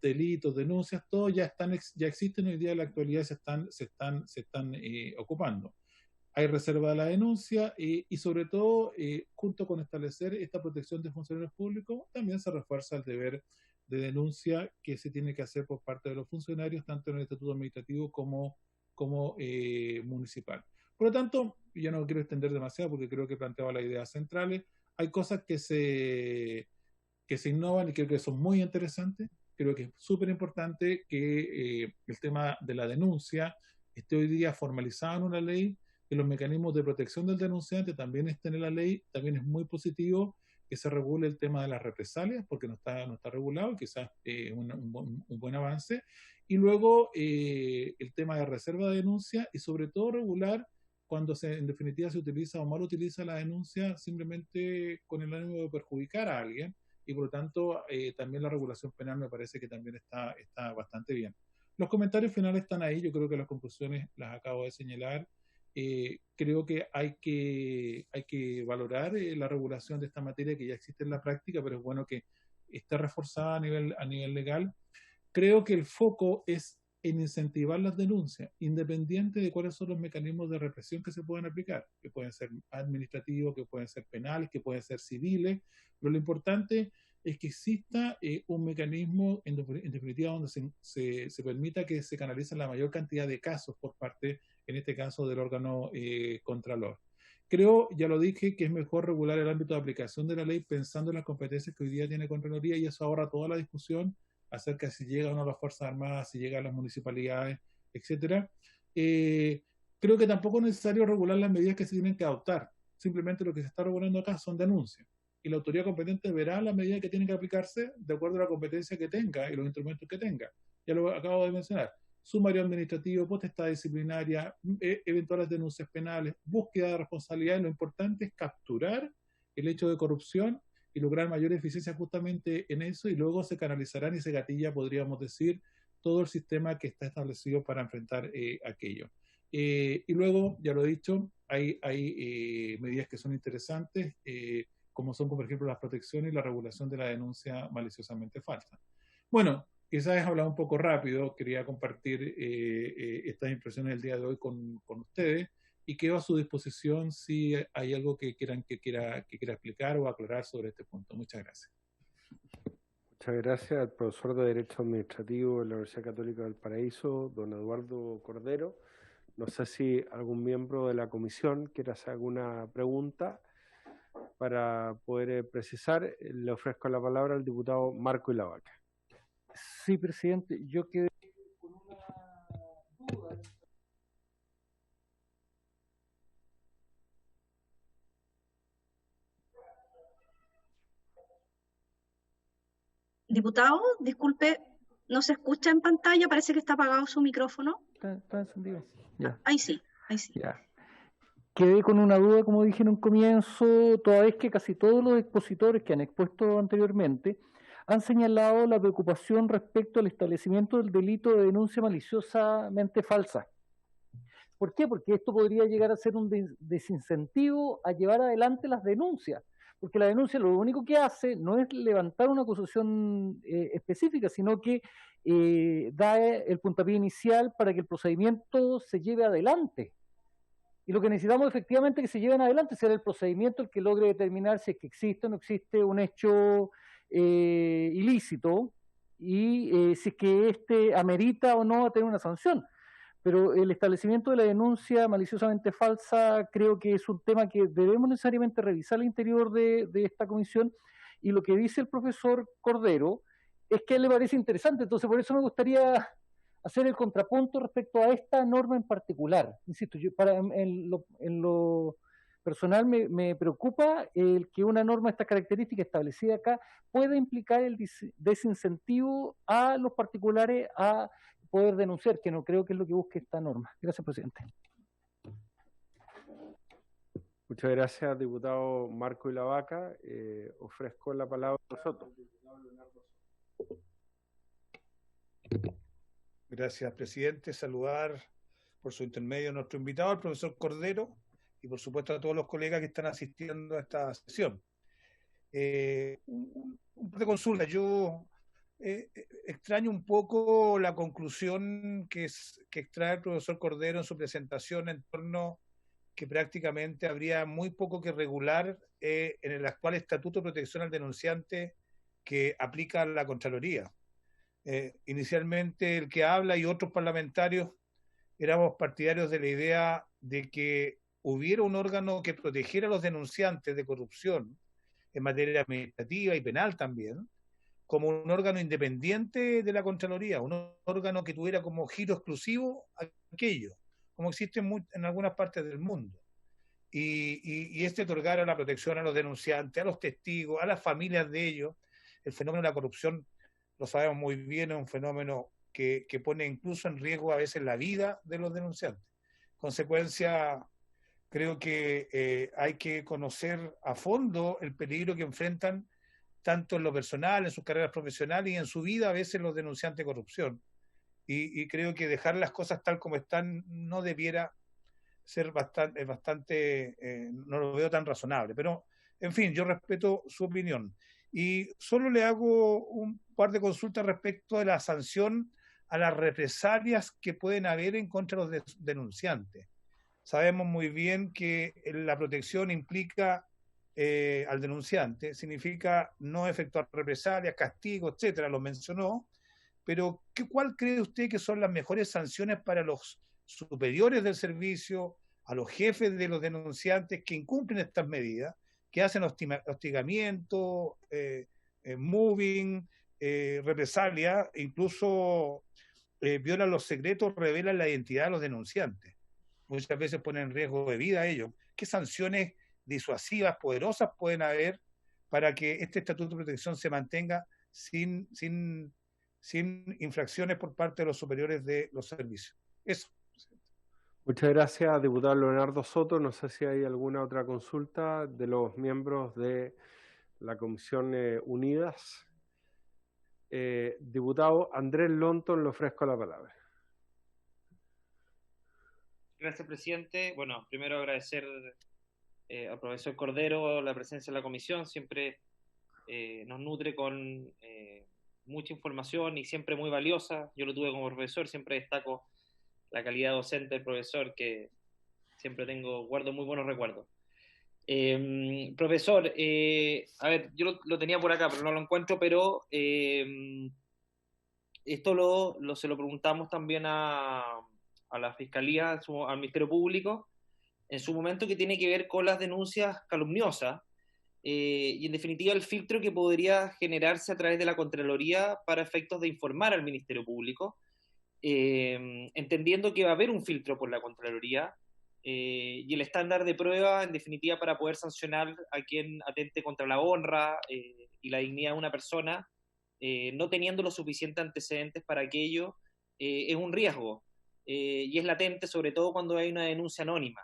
delitos, denuncias, todos ya existen hoy día en la actualidad y se están ocupando. Hay reserva de la denuncia y sobre todo, junto con establecer esta protección de funcionarios públicos, también se refuerza el deber de denuncia que se tiene que hacer por parte de los funcionarios, tanto en el Estatuto Administrativo como municipal. Por lo tanto, yo no quiero extender demasiado porque creo que planteaba las ideas centrales. Hay cosas que se innovan y creo que son muy interesantes. Creo que es súper importante que el tema de la denuncia esté hoy día formalizado en una ley, que los mecanismos de protección del denunciante también estén en la ley. También es muy positivo que se regule el tema de las represalias, porque no está regulado, quizás un buen avance. Y luego el tema de reserva de denuncia y sobre todo regular cuando en definitiva se utiliza o mal utiliza la denuncia simplemente con el ánimo de perjudicar a alguien. Y por lo tanto también la regulación penal me parece que también está bastante bien. Los comentarios finales están ahí, yo creo que las conclusiones las acabo de señalar. Creo que hay que valorar la regulación de esta materia que ya existe en la práctica, pero es bueno que esté reforzada a nivel legal. Creo que el foco es en incentivar las denuncias, independiente de cuáles son los mecanismos de represión que se pueden aplicar, que pueden ser administrativos, que pueden ser penales, que pueden ser civiles, pero lo importante es que exista un mecanismo, en definitiva, donde se permita que se canalice la mayor cantidad de casos por parte, en este caso, del órgano contralor. Creo, ya lo dije, que es mejor regular el ámbito de aplicación de la ley pensando en las competencias que hoy día tiene Contraloría, y eso ahorra toda la discusión acerca de si llega o no a las Fuerzas Armadas, si llega a las municipalidades, etcétera. Creo que tampoco es necesario regular las medidas que se tienen que adoptar. Simplemente lo que se está regulando acá son denuncias. Y la autoridad competente verá las medidas que tienen que aplicarse de acuerdo a la competencia que tenga y los instrumentos que tenga. Ya lo acabo de mencionar. Sumario administrativo, potestad disciplinaria, eventuales denuncias penales, búsqueda de responsabilidades. Lo importante es capturar el hecho de corrupción y lograr mayor eficiencia justamente en eso, y luego se canalizarán y se gatilla, podríamos decir, todo el sistema que está establecido para enfrentar aquello. Y luego, ya lo he dicho, hay medidas que son interesantes, como son, por ejemplo, las protecciones y la regulación de la denuncia maliciosamente falsa. Bueno, quizás he hablado un poco rápido, quería compartir estas impresiones el día de hoy con ustedes, y quedo a su disposición si hay algo que quiera explicar o aclarar sobre este punto. Muchas gracias. Muchas gracias al profesor de Derecho Administrativo de la Universidad Católica del Paraíso, don Eduardo Cordero. No sé si algún miembro de la comisión quiere hacer alguna pregunta para poder precisar. Le ofrezco la palabra al diputado Marco Ilavaca. Sí, presidente, yo quedé con una duda. Diputado, disculpe, no se escucha en pantalla, parece que está apagado su micrófono. Está encendido. Ya. Ahí sí, ahí sí. Ya. quedé con una duda, como dije en un comienzo, toda vez que casi todos los expositores que han expuesto anteriormente han señalado la preocupación respecto al establecimiento del delito de denuncia maliciosamente falsa. ¿Por qué? Porque esto podría llegar a ser un desincentivo a llevar adelante las denuncias, porque la denuncia lo único que hace no es levantar una acusación específica, sino que da el puntapié inicial para que el procedimiento se lleve adelante. Y lo que necesitamos efectivamente que se lleven adelante será el procedimiento el que logre determinar si es que existe o no existe un hecho ilícito y si es que éste amerita o no a tener una sanción. Pero el establecimiento de la denuncia maliciosamente falsa creo que es un tema que debemos necesariamente revisar al interior de esta comisión, y lo que dice el profesor Cordero es que a él le parece interesante, entonces por eso me gustaría hacer el contrapunto respecto a esta norma en particular. Insisto, en lo personal me preocupa el que una norma de esta característica establecida acá pueda implicar el desincentivo a los particulares a poder denunciar, que no creo que es lo que busque esta norma. Gracias, presidente. Muchas gracias, diputado Marco Ilavaca. Ofrezco la palabra a Soto. Gracias, presidente. Saludar por su intermedio a nuestro invitado, el profesor Cordero, y por supuesto a todos los colegas que están asistiendo a esta sesión. Un par de consultas. Yo extraño un poco la conclusión que extrae el profesor Cordero en su presentación en torno que prácticamente habría muy poco que regular en el actual Estatuto de Protección al Denunciante que aplica la Contraloría. Inicialmente el que habla y otros parlamentarios éramos partidarios de la idea de que hubiera un órgano que protegiera a los denunciantes de corrupción en materia administrativa y penal también, como un órgano independiente de la Contraloría, un órgano que tuviera como giro exclusivo aquello, como existe en algunas partes del mundo. Y este otorgara la protección a los denunciantes, a los testigos, a las familias de ellos. El fenómeno de la corrupción, lo sabemos muy bien, es un fenómeno que pone incluso en riesgo a veces la vida de los denunciantes. Consecuencia, creo que hay que conocer a fondo el peligro que enfrentan tanto en lo personal, en sus carreras profesionales y en su vida a veces los denunciantes de corrupción. Y creo que dejar las cosas tal como están no debiera ser bastante no lo veo tan razonable. Pero, en fin, yo respeto su opinión. Y solo le hago un par de consultas respecto de la sanción a las represalias que pueden haber en contra de los denunciantes. Sabemos muy bien que la protección implica al denunciante, significa no efectuar represalias, castigos, etcétera, lo mencionó, pero ¿cuál cree usted que son las mejores sanciones para los superiores del servicio, a los jefes de los denunciantes que incumplen estas medidas, que hacen hostigamiento, moving, represalia, incluso violan los secretos, revelan la identidad de los denunciantes? Muchas veces ponen en riesgo de vida a ellos. ¿Qué sanciones disuasivas, poderosas pueden haber para que este estatuto de protección se mantenga sin infracciones por parte de los superiores de los servicios? Eso. Muchas gracias, diputado Leonardo Soto. No sé si hay alguna otra consulta de los miembros de la Comisión Unidas. Diputado Andrés Lonton, le ofrezco la palabra. Gracias, presidente. Bueno, primero agradecer al profesor Cordero la presencia en la comisión. Siempre nos nutre con mucha información y siempre muy valiosa. Yo lo tuve como profesor, siempre destaco la calidad docente del profesor, que siempre guardo muy buenos recuerdos. Profesor, a ver, yo lo tenía por acá, pero no lo encuentro, pero esto se lo preguntamos también a la Fiscalía, al Ministerio Público, en su momento, que tiene que ver con las denuncias calumniosas y en definitiva el filtro que podría generarse a través de la Contraloría para efectos de informar al Ministerio Público, entendiendo que va a haber un filtro por la Contraloría y el estándar de prueba, en definitiva, para poder sancionar a quien atente contra la honra y la dignidad de una persona, no teniendo los suficientes antecedentes para aquello, es un riesgo y es latente, sobre todo cuando hay una denuncia anónima.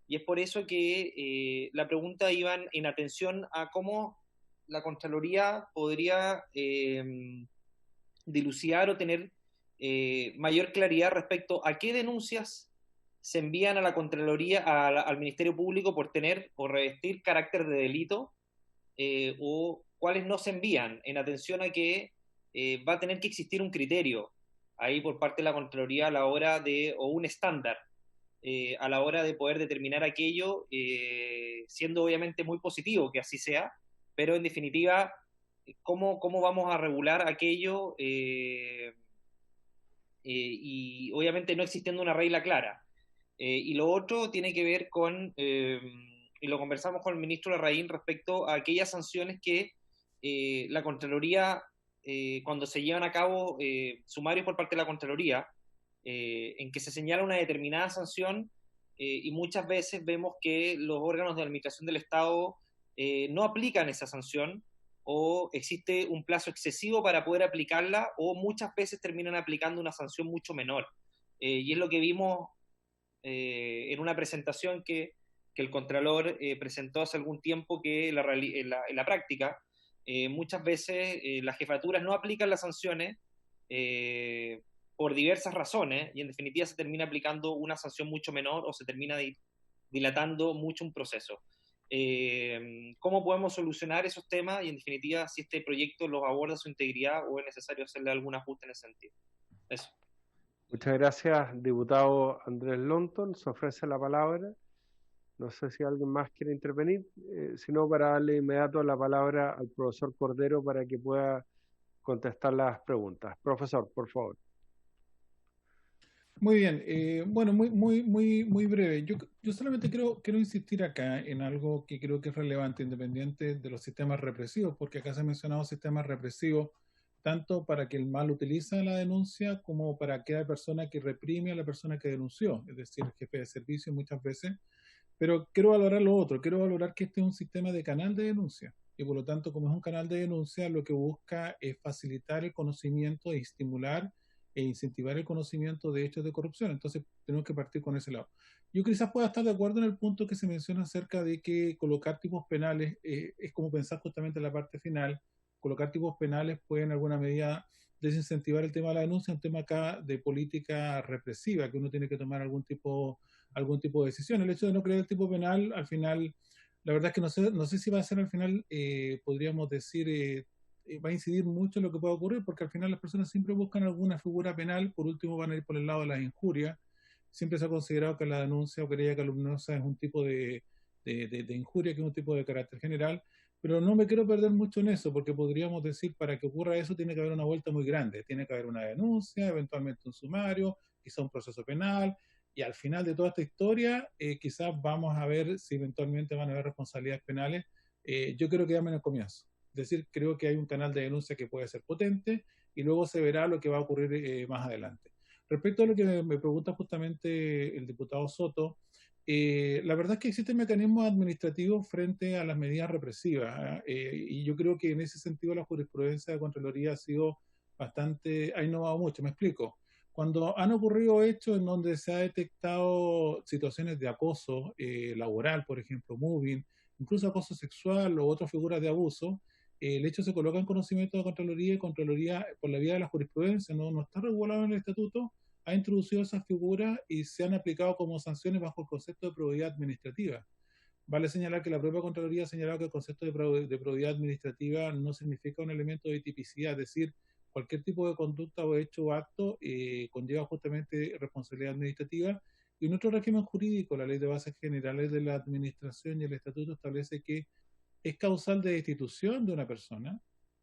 y es por eso que la pregunta iba en atención a cómo la Contraloría podría dilucidar o tener mayor claridad respecto a qué denuncias se envían a la Contraloría, al Ministerio Público por tener o revestir carácter de delito, o cuáles no se envían, en atención a que va a tener que existir un criterio ahí por parte de la Contraloría a la hora de, o un estándar, a la hora de poder determinar aquello, siendo obviamente muy positivo que así sea, pero en definitiva, ¿cómo vamos a regular aquello? Y obviamente no existiendo una regla clara. Y lo otro tiene que ver con, y lo conversamos con el ministro Larraín, respecto a aquellas sanciones que la Contraloría, cuando se llevan a cabo sumarios por parte de la Contraloría, en que se señala una determinada sanción, y muchas veces vemos que los órganos de administración del Estado no aplican esa sanción, o existe un plazo excesivo para poder aplicarla, o muchas veces terminan aplicando una sanción mucho menor. Y es lo que vimos en una presentación que el Contralor presentó hace algún tiempo, que en la práctica muchas veces las jefaturas no aplican las sanciones por diversas razones, y en definitiva se termina aplicando una sanción mucho menor, o se termina dilatando mucho un proceso. ¿Cómo podemos solucionar esos temas? Y en definitiva, si este proyecto los aborda su integridad, o es necesario hacerle algún ajuste en ese sentido. Eso. Muchas gracias, diputado Andrés Lonton. Se ofrece la palabra. No sé si alguien más quiere intervenir, sino para darle inmediato la palabra al profesor Cordero para que pueda contestar las preguntas. Profesor, por favor. Muy bien, bueno, muy breve. Yo solamente quiero insistir acá en algo que creo que es relevante, independiente de los sistemas represivos, porque acá se ha mencionado sistemas represivos tanto para que el mal utiliza la denuncia, como para aquella persona que reprime a la persona que denunció, es decir, el jefe de servicio muchas veces. Pero quiero valorar lo otro, quiero valorar que este es un sistema de canal de denuncia, y por lo tanto, como es un canal de denuncia, lo que busca es facilitar el conocimiento e estimular e incentivar el conocimiento de hechos de corrupción. Entonces tenemos que partir con ese lado. Yo quizás pueda estar de acuerdo en el punto que se menciona acerca de que colocar tipos penales es como pensar justamente en la parte final. Colocar tipos penales puede en alguna medida desincentivar el tema de la denuncia, un tema acá de política represiva, que uno tiene que tomar algún tipo de decisión. El hecho de no crear el tipo penal, al final, la verdad es que no sé si va a ser al final, podríamos decir, va a incidir mucho en lo que pueda ocurrir, porque al final las personas siempre buscan alguna figura penal. Por último, van a ir por el lado de las injurias. Siempre se ha considerado que la denuncia o querella calumniosa es un tipo de injuria, que es un tipo de carácter general, pero no me quiero perder mucho en eso, porque podríamos decir, para que ocurra eso tiene que haber una vuelta muy grande, tiene que haber una denuncia, eventualmente un sumario, quizá un proceso penal, y al final de toda esta historia quizás vamos a ver si eventualmente van a haber responsabilidades penales. Yo creo que ya en el comienzo. Es decir, creo que hay un canal de denuncia que puede ser potente, y luego se verá lo que va a ocurrir más adelante. Respecto a lo que me pregunta justamente el diputado Soto, la verdad es que existen mecanismos administrativos frente a las medidas represivas, y yo creo que en ese sentido la jurisprudencia de Contraloría ha innovado mucho. Me explico. Cuando han ocurrido hechos en donde se ha detectado situaciones de acoso laboral, por ejemplo, mobbing, incluso acoso sexual o otras figuras de abuso, el hecho se coloca en conocimiento de Contraloría, y Contraloría, por la vía de la jurisprudencia, no está regulado en el estatuto, ha introducido esas figuras y se han aplicado como sanciones bajo el concepto de probidad administrativa. Vale señalar que la propia Contraloría ha señalado que el concepto de probidad administrativa no significa un elemento de tipicidad, es decir, cualquier tipo de conducta o hecho o acto conlleva justamente responsabilidad administrativa, y en nuestro régimen jurídico, la Ley de Bases Generales de la Administración y el Estatuto establece que es causal de destitución de una persona,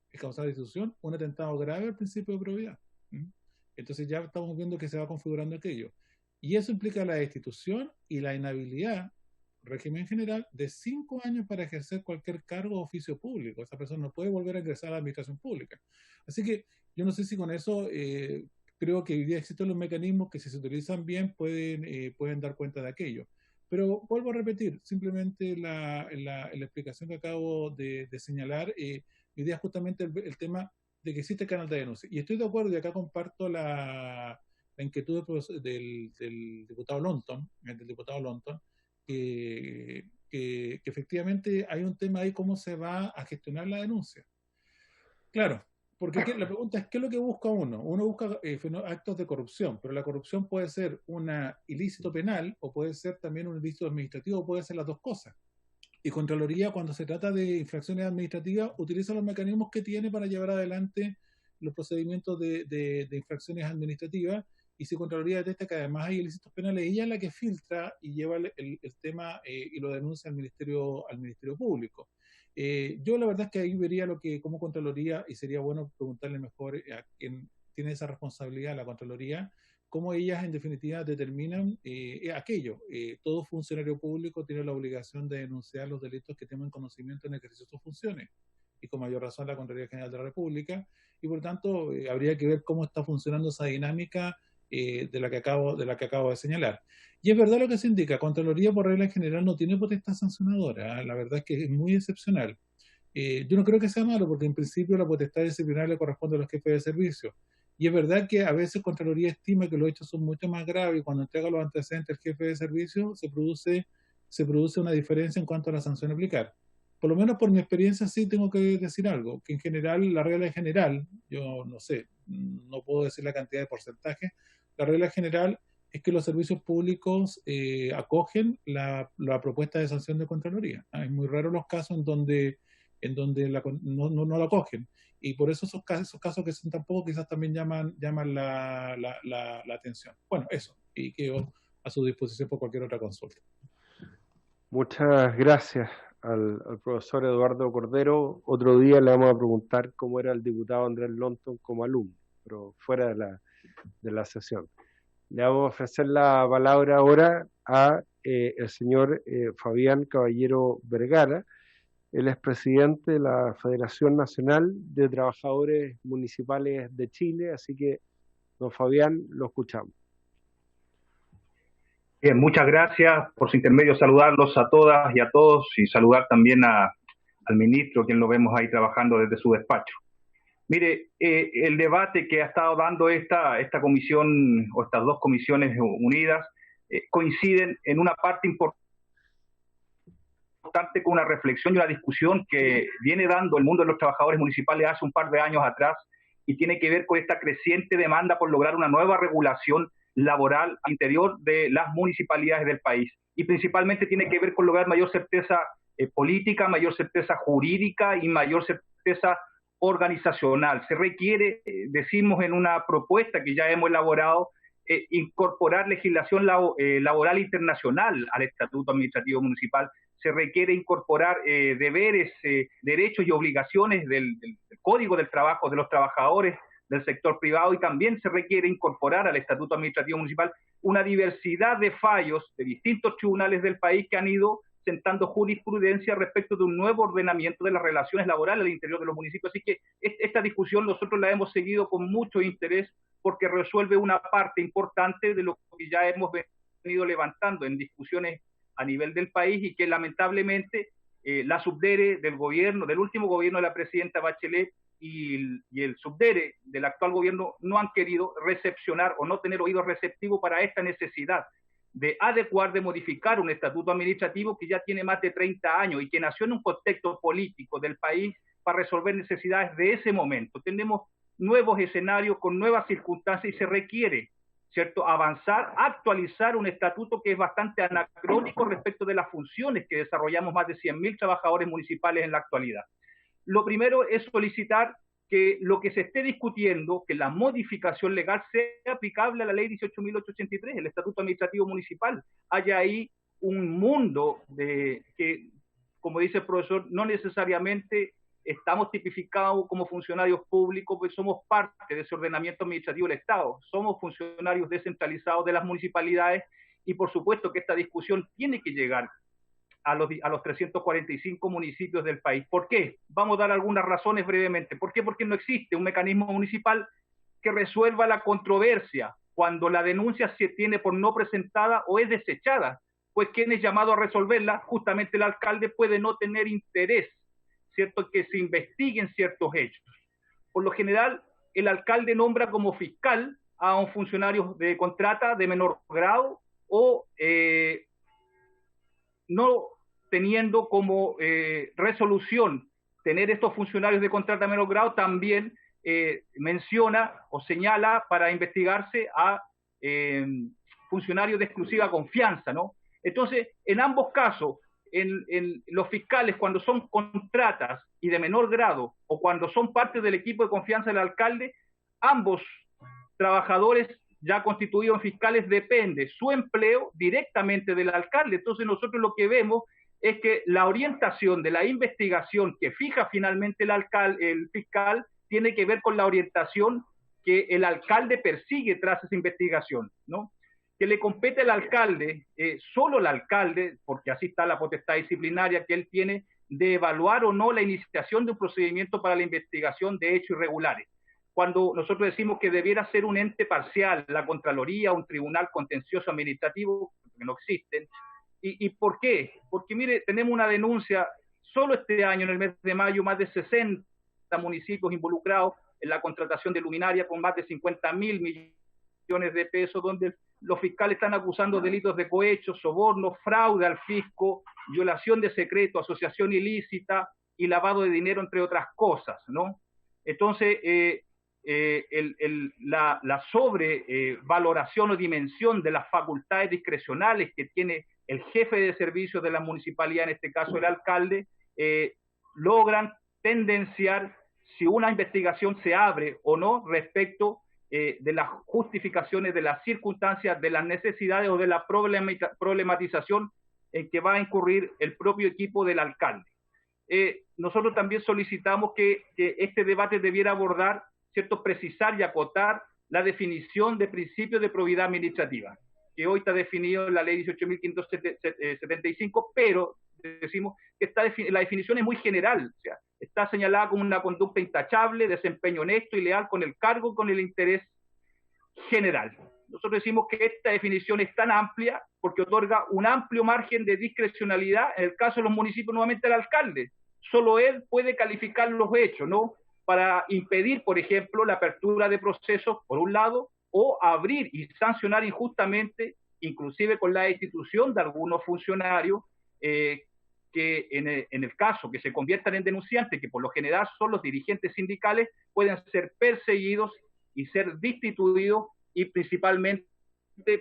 es causal de destitución un atentado grave al principio de probidad. Entonces ya estamos viendo que se va configurando aquello. Y eso implica la destitución y la inhabilidad, régimen general, de 5 años para ejercer cualquier cargo o oficio público. Esa persona no puede volver a ingresar a la administración pública. Así que yo no sé si con eso creo que hoy día existen los mecanismos que, si se utilizan bien, pueden dar cuenta de aquello. Pero vuelvo a repetir, simplemente la explicación que acabo de señalar, mi idea es justamente el tema de que existe canal de denuncia. Y estoy de acuerdo, y acá comparto la inquietud del diputado Lonton, que efectivamente hay un tema ahí, cómo se va a gestionar la denuncia. Claro, porque la pregunta es, ¿qué es lo que busca uno? Uno busca actos de corrupción, pero la corrupción puede ser un ilícito penal o puede ser también un ilícito administrativo, o puede ser las dos cosas. Y Contraloría, cuando se trata de infracciones administrativas, utiliza los mecanismos que tiene para llevar adelante los procedimientos de infracciones administrativas. Y si Contraloría detecta que además hay ilícitos penales, ella es la que filtra y lleva el tema y lo denuncia al Ministerio Público. Yo la verdad es que ahí vería como Contraloría, y sería bueno preguntarle mejor a quien tiene esa responsabilidad, la Contraloría, cómo ellas en definitiva determinan aquello. Todo funcionario público tiene la obligación de denunciar los delitos que tengan conocimiento en el ejercicio de sus funciones, y con mayor razón la Contraloría General de la República, y por tanto habría que ver cómo está funcionando esa dinámica de la que acabo de señalar. Y es verdad lo que se indica, Contraloría por regla general no tiene potestad sancionadora, la verdad es que es muy excepcional. Yo no creo que sea malo, porque en principio la potestad disciplinaria le corresponde a los jefes de servicio. Y es verdad que a veces Contraloría estima que los hechos son mucho más graves, y cuando entrega los antecedentes al jefe de servicio se produce una diferencia en cuanto a la sanción a aplicar. Por lo menos por mi experiencia sí tengo que decir algo, que en general, la regla general, yo no sé, no puedo decir la cantidad de porcentaje, la regla general es que los servicios públicos acogen la propuesta de sanción de Contraloría. Es muy raro los casos en donde no lo acogen. Y por eso esos casos que son tan pocos quizás también llaman la atención. Bueno, eso. Y quedo a su disposición por cualquier otra consulta. Muchas gracias al profesor Eduardo Cordero. Otro día le vamos a preguntar cómo era el diputado Andrés Lonton como alumno, pero fuera de la sesión. Le vamos a ofrecer la palabra ahora a el señor Fabián Caballero Vergara. Él es presidente de la Federación Nacional de Trabajadores Municipales de Chile, así que, don Fabián, lo escuchamos. Bien, muchas gracias. Por su intermedio saludarlos a todas y a todos, y saludar también al ministro, quien lo vemos ahí trabajando desde su despacho. Mire, el debate que ha estado dando esta comisión, o estas dos comisiones unidas, coinciden en una parte importante con una reflexión y una discusión que viene dando el mundo de los trabajadores municipales hace un par de años atrás, y tiene que ver con esta creciente demanda por lograr una nueva regulación laboral al interior de las municipalidades del país, y principalmente tiene que ver con lograr mayor certeza política, mayor certeza jurídica y mayor certeza organizacional. Se requiere, decimos en una propuesta que ya hemos elaborado, incorporar legislación laboral internacional al Estatuto Administrativo Municipal. Se requiere incorporar deberes, derechos y obligaciones del Código del Trabajo de los trabajadores del sector privado, y también se requiere incorporar al Estatuto Administrativo Municipal una diversidad de fallos de distintos tribunales del país que han ido sentando jurisprudencia respecto de un nuevo ordenamiento de las relaciones laborales al interior de los municipios. Así que esta discusión nosotros la hemos seguido con mucho interés, porque resuelve una parte importante de lo que ya hemos venido levantando en discusiones a nivel del país, y que lamentablemente la subdere del gobierno, del último gobierno de la presidenta Bachelet, y el subdere del actual gobierno no han querido recepcionar o no tener oído receptivo para esta necesidad de adecuar, de modificar un estatuto administrativo que ya tiene más de 30 años y que nació en un contexto político del país para resolver necesidades de ese momento. Tenemos nuevos escenarios con nuevas circunstancias y se requiere, ¿cierto?, avanzar, actualizar un estatuto que es bastante anacrónico respecto de las funciones que desarrollamos más de 100.000 trabajadores municipales en la actualidad. Lo primero es solicitar que lo que se esté discutiendo, que la modificación legal sea aplicable a la ley 18.883, el Estatuto Administrativo Municipal. Haya ahí un mundo de que, como dice el profesor, no necesariamente estamos tipificados como funcionarios públicos, pues somos parte de ese ordenamiento administrativo del Estado, somos funcionarios descentralizados de las municipalidades, y por supuesto que esta discusión tiene que llegar a los 345 municipios del país. ¿Por qué? Vamos a dar algunas razones brevemente. ¿Por qué? Porque no existe un mecanismo municipal que resuelva la controversia cuando la denuncia se tiene por no presentada o es desechada. Pues quien es llamado a resolverla, justamente el alcalde, puede no tener interés, ¿cierto?, que se investiguen ciertos hechos. Por lo general, el alcalde nombra como fiscal a un funcionario de contrata de menor grado o no teniendo como resolución tener estos funcionarios de contrata menor grado, también menciona o señala para investigarse a funcionarios de exclusiva confianza, ¿no? Entonces, en ambos casos, en los fiscales, cuando son contratas y de menor grado, o cuando son parte del equipo de confianza del alcalde, ambos trabajadores ya constituidos en fiscales depende su empleo directamente del alcalde. Entonces, nosotros lo que vemos es que la orientación de la investigación que fija finalmente el fiscal tiene que ver con la orientación que el alcalde persigue tras esa investigación, ¿no? Que le compete al alcalde, solo el alcalde, porque así está la potestad disciplinaria que él tiene, de evaluar o no la iniciación de un procedimiento para la investigación de hechos irregulares. Cuando nosotros decimos que debiera ser un ente parcial, la Contraloría, un tribunal contencioso administrativo, que no existen. ¿Y por qué? Porque, mire, tenemos una denuncia, solo este año, en el mes de mayo, más de 60 municipios involucrados en la contratación de luminaria con más de 50.000 millones de pesos, donde los fiscales están acusando delitos de cohecho, soborno, fraude al fisco, violación de secreto, asociación ilícita y lavado de dinero, entre otras cosas, ¿no? Entonces, la sobrevaloración o dimensión de las facultades discrecionales que tiene el jefe de servicio de la municipalidad, en este caso el alcalde, logran tendenciar si una investigación se abre o no respecto de las justificaciones, de las circunstancias, de las necesidades o de la problematización en que va a incurrir el propio equipo del alcalde. Nosotros también solicitamos que este debate debiera abordar, ¿cierto?, precisar y acotar la definición de principios de probidad administrativa, que hoy está definido en la ley 18.575, pero decimos que la definición es muy general, o sea, está señalada como una conducta intachable, desempeño honesto y leal con el cargo, con el interés general. Nosotros decimos que esta definición es tan amplia porque otorga un amplio margen de discrecionalidad, en el caso de los municipios, nuevamente al alcalde. Solo él puede calificar los hechos, ¿no?, para impedir, por ejemplo, la apertura de procesos, por un lado, o abrir y sancionar injustamente, inclusive con la destitución de algunos funcionarios, que en el caso que se conviertan en denunciantes, que por lo general son los dirigentes sindicales, pueden ser perseguidos y ser destituidos, y principalmente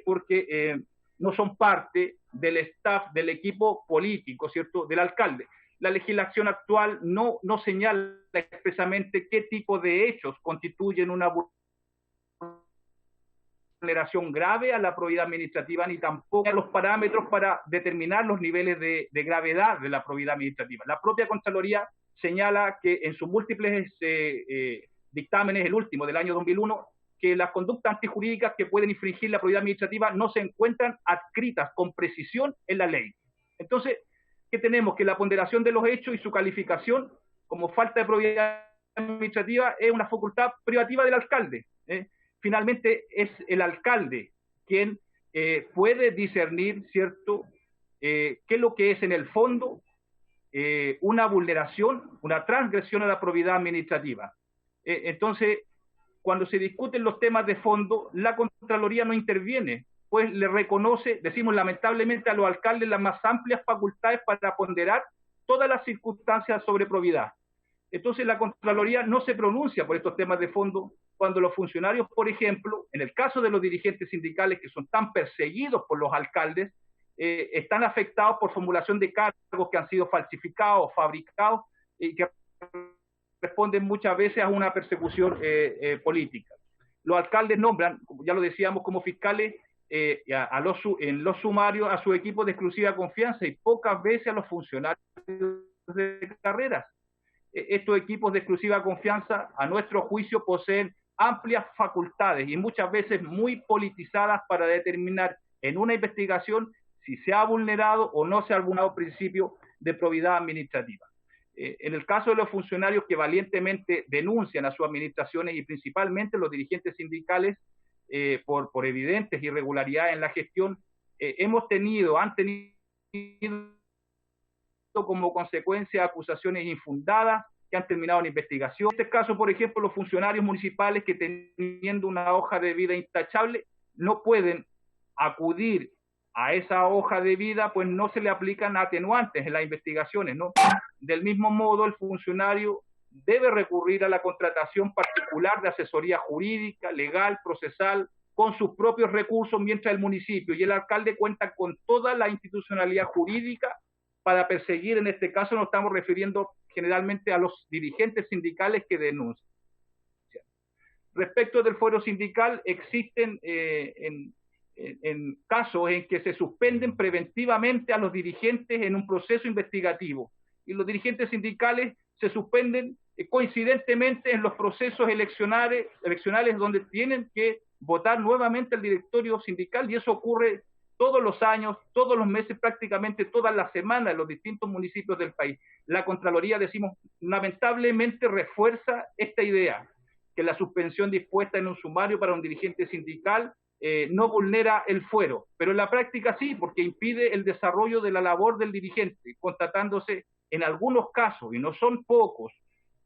porque no son parte del staff, del equipo político, ¿cierto?, del alcalde. La legislación actual no señala expresamente qué tipo de hechos constituyen una vulneración grave a la probidad administrativa, ni tampoco los parámetros para determinar los niveles de gravedad de la probidad administrativa. La propia Contraloría señala que en sus múltiples dictámenes, el último del año 2001, que las conductas antijurídicas que pueden infringir la probidad administrativa no se encuentran adscritas con precisión en la ley. Entonces, ¿qué tenemos? Que la ponderación de los hechos y su calificación como falta de probidad administrativa es una facultad privativa del alcalde. Finalmente es el alcalde quien puede discernir, ¿cierto?, qué es lo que es en el fondo una vulneración, una transgresión a la probidad administrativa. Entonces, cuando se discuten los temas de fondo, la Contraloría no interviene, pues le reconoce, decimos lamentablemente, a los alcaldes las más amplias facultades para ponderar todas las circunstancias sobre probidad. Entonces la Contraloría no se pronuncia por estos temas de fondo cuando los funcionarios, por ejemplo, en el caso de los dirigentes sindicales que son tan perseguidos por los alcaldes, están afectados por formulación de cargos que han sido falsificados, fabricados, y que responden muchas veces a una persecución política. Los alcaldes nombran, ya lo decíamos, como fiscales en los sumarios a su equipo de exclusiva confianza y pocas veces a los funcionarios de carreras. Estos equipos de exclusiva confianza, a nuestro juicio, poseen amplias facultades y muchas veces muy politizadas para determinar en una investigación si se ha vulnerado o no se ha vulnerado el principio de probidad administrativa. En el caso de los funcionarios que valientemente denuncian a sus administraciones y principalmente los dirigentes sindicales por evidentes irregularidades en la gestión, han tenido como consecuencia acusaciones infundadas que han terminado en investigación. En este caso, por ejemplo, los funcionarios municipales que teniendo una hoja de vida intachable no pueden acudir a esa hoja de vida pues no se le aplican atenuantes en las investigaciones, ¿no? Del mismo modo, el funcionario debe recurrir a la contratación particular de asesoría jurídica, legal, procesal, con sus propios recursos, mientras el municipio y el alcalde cuentan con toda la institucionalidad jurídica para perseguir. En este caso nos estamos refiriendo generalmente a los dirigentes sindicales que denuncian. Respecto del fuero sindical, existen en casos en que se suspenden preventivamente a los dirigentes en un proceso investigativo, y los dirigentes sindicales se suspenden coincidentemente en los procesos eleccionales donde tienen que votar nuevamente el directorio sindical, y eso ocurre todos los años, todos los meses, prácticamente todas las semanas en los distintos municipios del país. La Contraloría, decimos, lamentablemente refuerza esta idea, que la suspensión dispuesta en un sumario para un dirigente sindical no vulnera el fuero, pero en la práctica sí, porque impide el desarrollo de la labor del dirigente, constatándose en algunos casos, y no son pocos,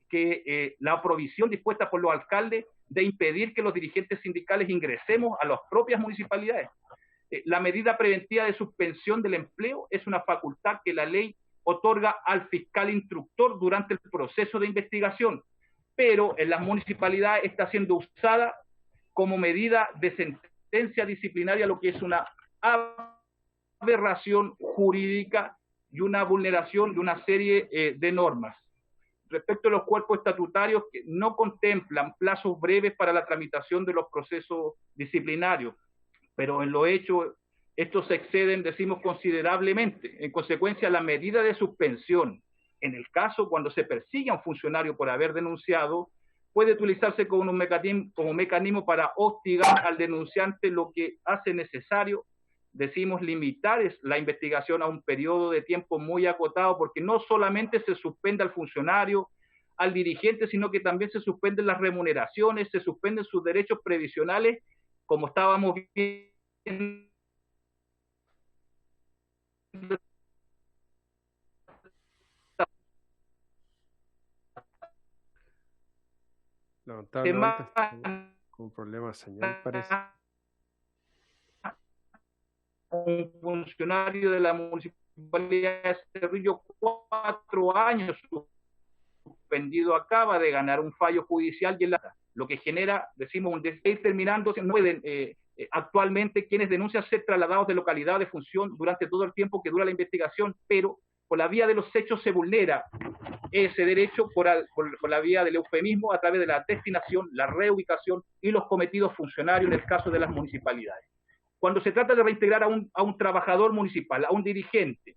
que la provisión dispuesta por los alcaldes de impedir que los dirigentes sindicales ingresemos a las propias municipalidades. La medida preventiva de suspensión del empleo es una facultad que la ley otorga al fiscal instructor durante el proceso de investigación, pero en las municipalidades está siendo usada como medida de sentencia disciplinaria, lo que es una aberración jurídica y una vulneración de una serie de normas. Respecto a los cuerpos estatutarios, que no contemplan plazos breves para la tramitación de los procesos disciplinarios, pero en lo hecho estos se exceden, decimos, considerablemente. En consecuencia, la medida de suspensión, en el caso cuando se persigue a un funcionario por haber denunciado, puede utilizarse como un mecanismo para hostigar al denunciante, lo que hace necesario, decimos, limitar la investigación a un periodo de tiempo muy acotado, porque no solamente se suspende al funcionario, al dirigente, sino que también se suspenden las remuneraciones, se suspenden sus derechos previsionales, como estábamos viendo. Lamentablemente con un problema de señal, parece. Un funcionario de la municipalidad de Cerrillo, 4 años suspendido, acaba de ganar un fallo judicial, y lo que genera, decimos, un desdén terminando. No pueden actualmente quienes denuncian ser trasladados de localidad de función durante todo el tiempo que dura la investigación, pero por la vía de los hechos se vulnera ese derecho por la vía del eufemismo, a través de la destinación, la reubicación y los cometidos funcionarios en el caso de las municipalidades. Cuando se trata de reintegrar a un trabajador municipal, a un dirigente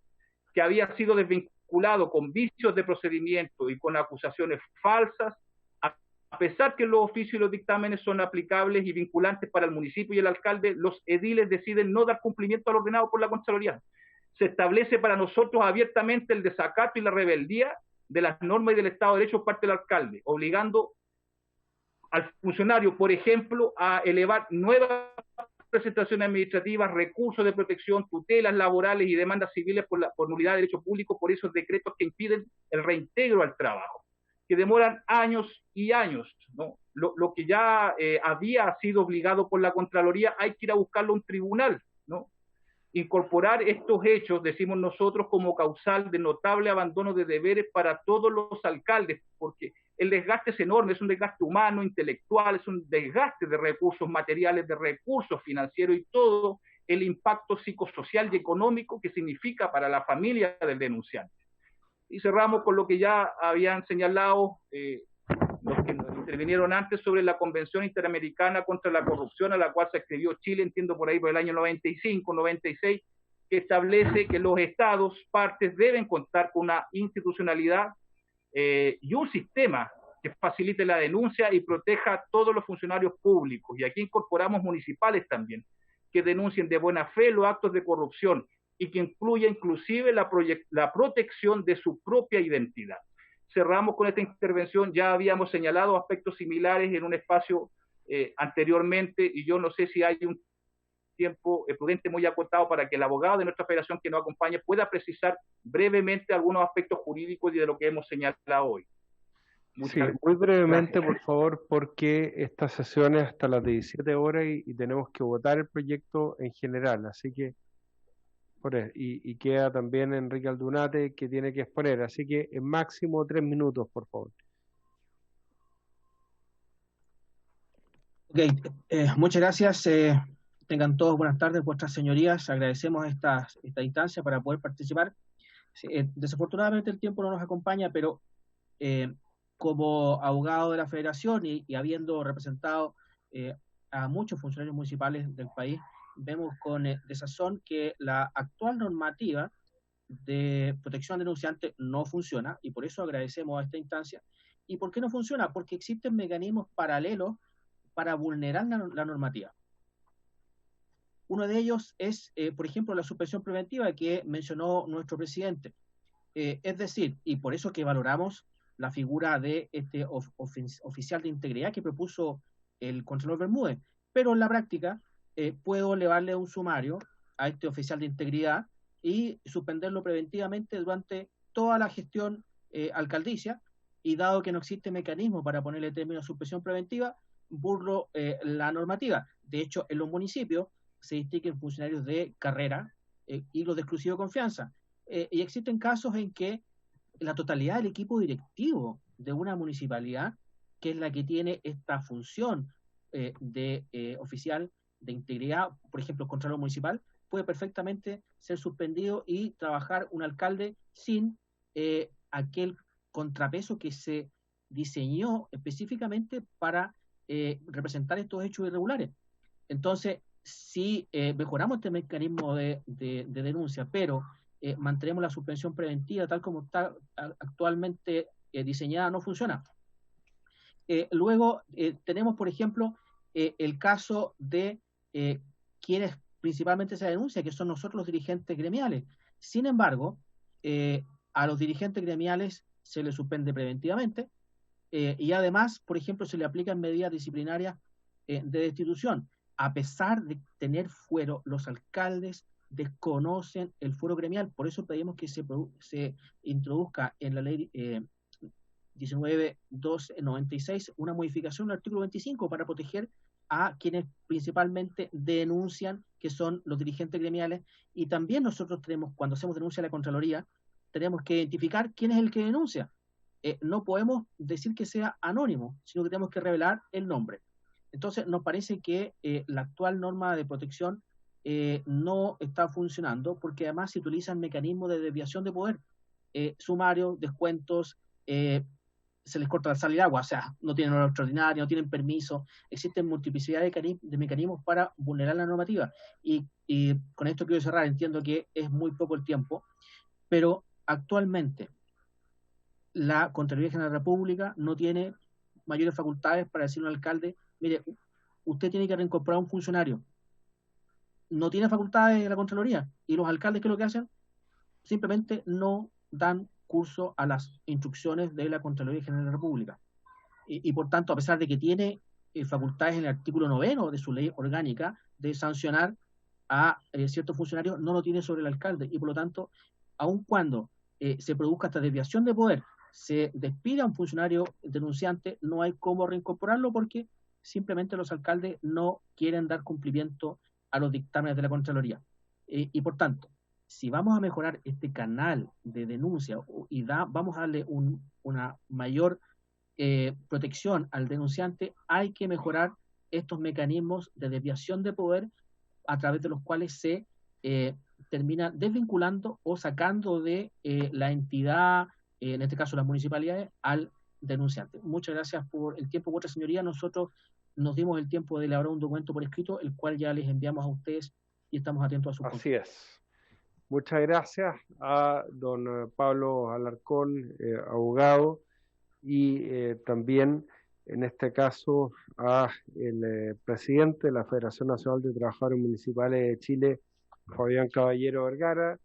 que había sido desvinculado con vicios de procedimiento y con acusaciones falsas, a pesar que los oficios y los dictámenes son aplicables y vinculantes para el municipio y el alcalde, los ediles deciden no dar cumplimiento al ordenado por la Contraloría. Se establece para nosotros abiertamente el desacato y la rebeldía de las normas y del Estado de Derecho por parte del alcalde, obligando al funcionario, por ejemplo, a elevar nuevas presentaciones administrativas, recursos de protección, tutelas laborales y demandas civiles por nulidad de derecho público por esos decretos que impiden el reintegro al trabajo, que demoran años y años, ¿no? Lo que ya había sido obligado por la Contraloría, hay que ir a buscarlo a un tribunal, ¿no? Incorporar estos hechos, decimos nosotros, como causal de notable abandono de deberes para todos los alcaldes, porque el desgaste es enorme, es un desgaste humano, intelectual, es un desgaste de recursos materiales, de recursos financieros y todo el impacto psicosocial y económico que significa para la familia del denunciante. Y cerramos con lo que ya habían señalado los que intervinieron antes sobre la Convención Interamericana contra la Corrupción, a la cual se escribió Chile, entiendo por ahí por el año 95, 96, que establece que los estados partes deben contar con una institucionalidad y un sistema que facilite la denuncia y proteja a todos los funcionarios públicos, y aquí incorporamos municipales también, que denuncien de buena fe los actos de corrupción y que incluya inclusive la protección de su propia identidad. Cerramos con esta intervención. Ya habíamos señalado aspectos similares en un espacio anteriormente, y yo no sé si hay un tiempo prudente muy acotado para que el abogado de nuestra federación que nos acompañe pueda precisar brevemente algunos aspectos jurídicos y de lo que hemos señalado hoy. Sí, muy brevemente, por favor, porque esta sesión es hasta las 17 horas y tenemos que votar el proyecto en general, así que y queda también Enrique Aldunate, que tiene que exponer. Así que en máximo 3 minutos, por favor. Ok, muchas gracias. Tengan todos buenas tardes, vuestras señorías. Agradecemos esta instancia para poder participar. Desafortunadamente el tiempo no nos acompaña, pero como abogado de la Federación y habiendo representado a muchos funcionarios municipales del país, vemos con desazón que la actual normativa de protección al denunciante no funciona, y por eso agradecemos a esta instancia. ¿Y por qué no funciona? Porque existen mecanismos paralelos para vulnerar la normativa. Uno de ellos es, por ejemplo, la suspensión preventiva que mencionó nuestro presidente. Es decir, y por eso que valoramos la figura de este oficial de integridad que propuso el Contralor Bermúdez, pero en la práctica puedo elevarle un sumario a este oficial de integridad y suspenderlo preventivamente durante toda la gestión alcaldicia, y dado que no existe mecanismo para ponerle término a suspensión preventiva, burlo la normativa. De hecho, en los municipios se distinguen funcionarios de carrera y los de exclusiva confianza. Y existen casos en que la totalidad del equipo directivo de una municipalidad, que es la que tiene esta función de oficial de integridad, por ejemplo, Contralor Municipal, puede perfectamente ser suspendido y trabajar un alcalde sin aquel contrapeso que se diseñó específicamente para representar estos hechos irregulares. Entonces, si mejoramos este mecanismo de denuncia, pero mantenemos la suspensión preventiva tal como está actualmente diseñada, no funciona. Luego tenemos, por ejemplo, el caso de quienes principalmente se denuncia, que son nosotros los dirigentes gremiales. Sin embargo, a los dirigentes gremiales se les suspende preventivamente y además, por ejemplo, se le aplican medidas disciplinarias de destitución. A pesar de tener fuero, los alcaldes desconocen el fuero gremial. Por eso pedimos que se introduzca en la ley 19.296 una modificación del artículo 25 para proteger a quienes principalmente denuncian, que son los dirigentes gremiales. Y también nosotros tenemos, cuando hacemos denuncia a la Contraloría, tenemos que identificar quién es el que denuncia. No podemos decir que sea anónimo, sino que tenemos que revelar el nombre. Entonces, nos parece que la actual norma de protección no está funcionando, porque además se utilizan mecanismos de desviación de poder, sumarios, descuentos, se les corta la sal y el agua, o sea, no tienen hora extraordinaria, no tienen permiso, existen multiplicidad de mecanismos para vulnerar la normativa. Y con esto quiero cerrar, entiendo que es muy poco el tiempo, pero actualmente la Contraloría General de la República no tiene mayores facultades para decirle al alcalde: mire, usted tiene que reincorporar a un funcionario. No tiene facultades de la Contraloría. Y los alcaldes, ¿qué es lo que hacen? Simplemente no dan curso a las instrucciones de la Contraloría General de la República. Y por tanto, a pesar de que tiene facultades en el artículo 9 de su ley orgánica de sancionar a ciertos funcionarios, no lo tiene sobre el alcalde. Y por lo tanto, aun cuando se produzca esta desviación de poder, se despida a un funcionario denunciante, no hay cómo reincorporarlo porque simplemente los alcaldes no quieren dar cumplimiento a los dictámenes de la Contraloría. Y por tanto, si vamos a mejorar este canal de denuncia y vamos a darle una mayor protección al denunciante, hay que mejorar estos mecanismos de desviación de poder a través de los cuales se termina desvinculando o sacando de la entidad, en este caso las municipalidades, al denunciante. Muchas gracias por el tiempo, vuestra señoría. Nosotros nos dimos el tiempo de elaborar un documento por escrito, el cual ya les enviamos a ustedes y estamos atentos a su Así es. Muchas gracias a don Pablo Alarcón, abogado, y también, en este caso, a el presidente de la Federación Nacional de Trabajadores Municipales de Chile, Fabián Caballero Vergara.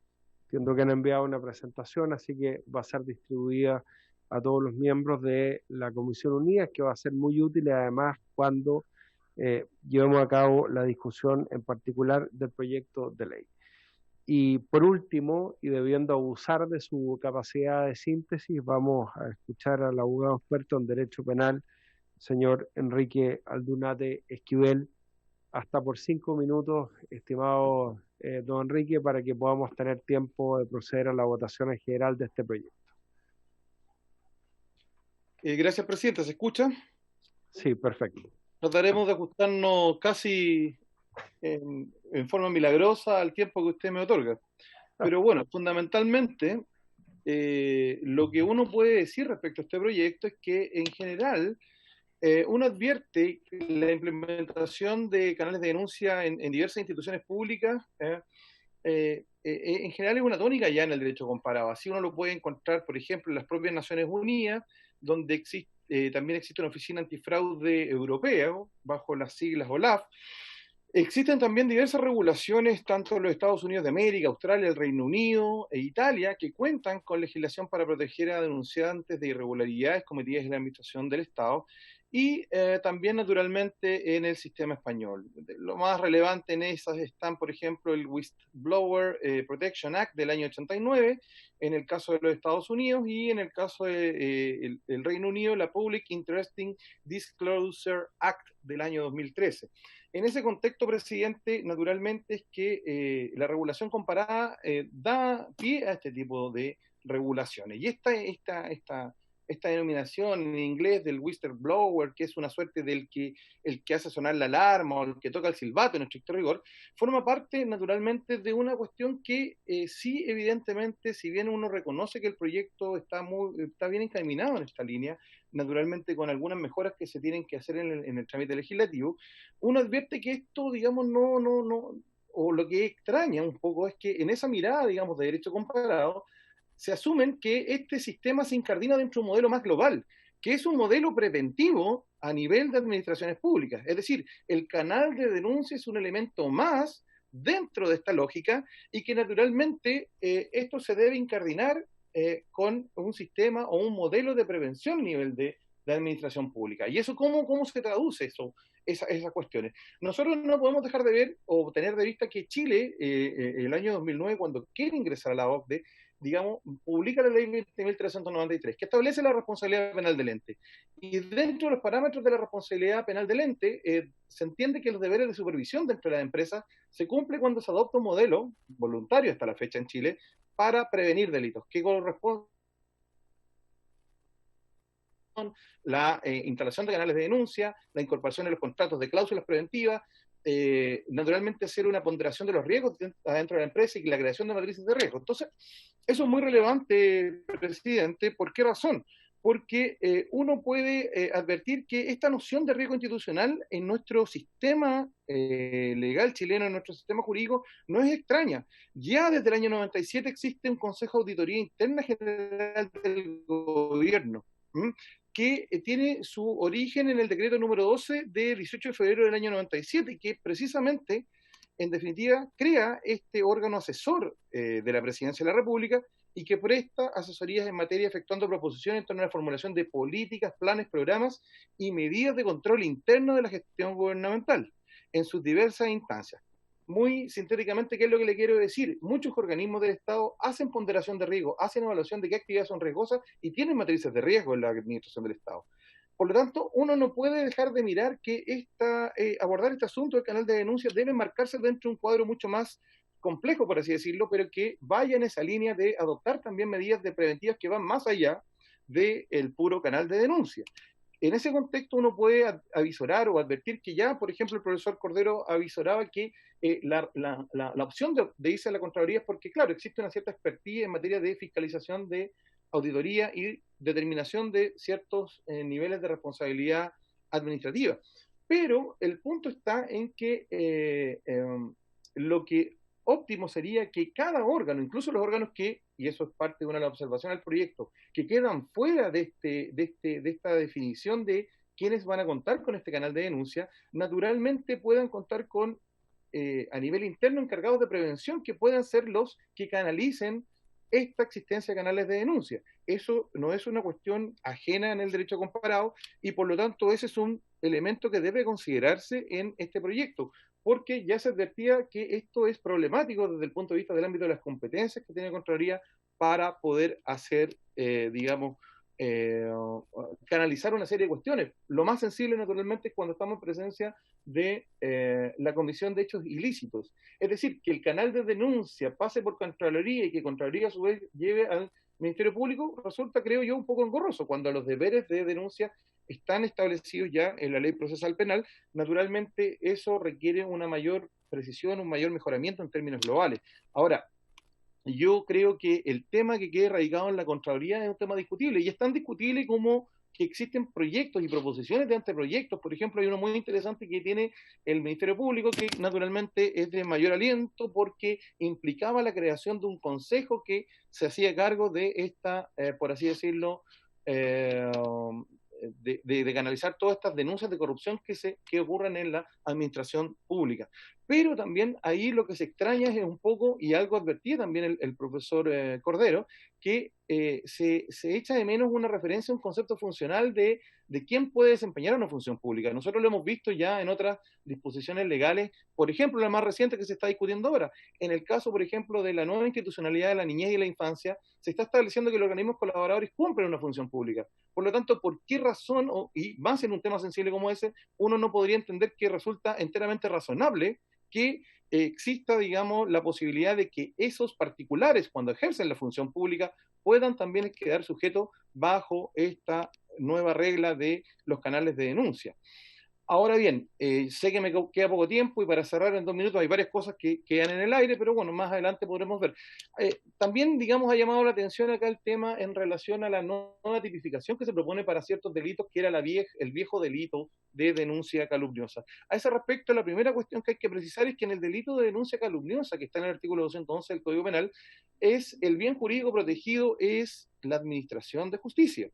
Entiendo que han enviado una presentación, así que va a ser distribuida a todos los miembros de la Comisión Unida, que va a ser muy útil además cuando llevemos a cabo la discusión en particular del proyecto de ley. Y por último, y debiendo abusar de su capacidad de síntesis, vamos a escuchar al abogado experto en Derecho Penal, señor Enrique Aldunate Esquivel, hasta por 5 minutos, estimado don Enrique, para que podamos tener tiempo de proceder a la votación en general de este proyecto. Gracias, presidente. ¿Se escucha? Sí, perfecto. Trataremos de ajustarnos casi en forma milagrosa al tiempo que usted me otorga. Pero bueno, fundamentalmente, lo que uno puede decir respecto a este proyecto es que en general uno advierte que la implementación de canales de denuncia en diversas instituciones públicas en general es una tónica ya en el derecho comparado. Así uno lo puede encontrar, por ejemplo, en las propias Naciones Unidas, donde también existe una oficina antifraude europea, bajo las siglas OLAF. Existen también diversas regulaciones, tanto en los Estados Unidos de América, Australia, el Reino Unido e Italia, que cuentan con legislación para proteger a denunciantes de irregularidades cometidas en la administración del Estado, y también naturalmente en el sistema español. Lo más relevante en esas están, por ejemplo, el Whistleblower Protection Act del año 89, en el caso de los Estados Unidos, y en el caso del Reino Unido, la Public Interesting Disclosure Act del año 2013. En ese contexto, presidente, naturalmente es que la regulación comparada da pie a este tipo de regulaciones. Y esta denominación en inglés del whistleblower, que es una suerte el que hace sonar la alarma o el que toca el silbato en estricto rigor, forma parte naturalmente de una cuestión que sí, evidentemente, si bien uno reconoce que el proyecto está bien encaminado en esta línea, naturalmente con algunas mejoras que se tienen que hacer en el trámite legislativo, uno advierte que esto, digamos, o lo que extraña un poco es que en esa mirada, digamos, de derecho comparado, se asumen que este sistema se incardina dentro de un modelo más global, que es un modelo preventivo a nivel de administraciones públicas. Es decir, el canal de denuncia es un elemento más dentro de esta lógica y que naturalmente esto se debe incardinar con un sistema o un modelo de prevención a nivel de administración pública. ¿Y eso cómo se traduce esas cuestiones? Nosotros no podemos dejar de ver o tener de vista que Chile, el año 2009, cuando quiere ingresar a la OCDE, digamos, publica la ley 20.393, que establece la responsabilidad penal del ente. Y dentro de los parámetros de la responsabilidad penal del ente, se entiende que los deberes de supervisión dentro de la empresa se cumple cuando se adopta un modelo, voluntario hasta la fecha en Chile, para prevenir delitos, que corresponde la instalación de canales de denuncia, la incorporación de los contratos de cláusulas preventivas, naturalmente hacer una ponderación de los riesgos adentro de la empresa y la creación de matrices de riesgo. Entonces, eso es muy relevante, presidente. ¿Por qué razón? Porque uno puede advertir que esta noción de riesgo institucional en nuestro sistema legal chileno, en nuestro sistema jurídico, no es extraña. Ya desde el año 97 existe un Consejo de Auditoría Interna General del Gobierno, que tiene su origen en el decreto número 12 de 18 de febrero del año 97, que precisamente, en definitiva, crea este órgano asesor de la Presidencia de la República y que presta asesorías en materia efectuando proposiciones en torno a la formulación de políticas, planes, programas y medidas de control interno de la gestión gubernamental en sus diversas instancias. Muy sintéticamente, ¿qué es lo que le quiero decir? Muchos organismos del Estado hacen ponderación de riesgo, hacen evaluación de qué actividades son riesgosas y tienen matrices de riesgo en la administración del Estado. Por lo tanto, uno no puede dejar de mirar que abordar este asunto del canal de denuncia debe marcarse dentro de un cuadro mucho más complejo, por así decirlo, pero que vaya en esa línea de adoptar también medidas preventivas que van más allá del puro canal de denuncia. En ese contexto uno puede avisorar o advertir que ya, por ejemplo, el profesor Cordero avisoraba que la opción de irse a la Contraloría es porque, claro, existe una cierta expertise en materia de fiscalización, de auditoría y determinación de ciertos niveles de responsabilidad administrativa. Pero el punto está en que lo que óptimo sería que cada órgano, incluso los órganos que, y eso es parte de una de las observaciones del proyecto, que quedan fuera de esta definición de quiénes van a contar con este canal de denuncia, naturalmente puedan contar con, a nivel interno, encargados de prevención, que puedan ser los que canalicen esta existencia de canales de denuncia. Eso no es una cuestión ajena en el derecho comparado y por lo tanto ese es un elemento que debe considerarse en este proyecto, porque ya se advertía que esto es problemático desde el punto de vista del ámbito de las competencias que tiene Contraloría para poder hacer, digamos, canalizar una serie de cuestiones. Lo más sensible, naturalmente, es cuando estamos en presencia de la comisión de hechos ilícitos. Es decir, que el canal de denuncia pase por Contraloría y que Contraloría a su vez lleve al Ministerio Público, resulta, creo yo, un poco engorroso, cuando los deberes de denuncia están establecidos ya en la ley procesal penal. Naturalmente, eso requiere una mayor precisión, un mayor mejoramiento en términos globales. Ahora, yo creo que el tema que quede radicado en la Contraloría es un tema discutible, y es tan discutible como que existen proyectos y proposiciones de anteproyectos. Por ejemplo, hay uno muy interesante que tiene el Ministerio Público, que naturalmente es de mayor aliento porque implicaba la creación de un consejo que se hacía cargo de esta, por así decirlo, de canalizar todas estas denuncias de corrupción que ocurren en la administración pública. Pero también ahí lo que se extraña es un poco, y algo advertía también el profesor Cordero, que se echa de menos una referencia a un concepto funcional de quién puede desempeñar una función pública. Nosotros lo hemos visto ya en otras disposiciones legales, por ejemplo, la más reciente que se está discutiendo ahora. En el caso, por ejemplo, de la nueva institucionalidad de la niñez y la infancia, se está estableciendo que los organismos colaboradores cumplen una función pública. Por lo tanto, ¿por qué razón, y más en un tema sensible como ese, uno no podría entender que resulta enteramente razonable que exista, digamos, la posibilidad de que esos particulares, cuando ejercen la función pública, puedan también quedar sujetos bajo esta nueva regla de los canales de denuncia? Ahora bien, sé que me queda poco tiempo y para cerrar en 2 minutos hay varias cosas que quedan en el aire, pero bueno, más adelante podremos ver. También, digamos, ha llamado la atención acá el tema en relación a la nueva tipificación que se propone para ciertos delitos, que era el viejo delito de denuncia calumniosa. A ese respecto, la primera cuestión que hay que precisar es que en el delito de denuncia calumniosa, que está en el artículo 211 del Código Penal, es el bien jurídico protegido es la administración de justicia.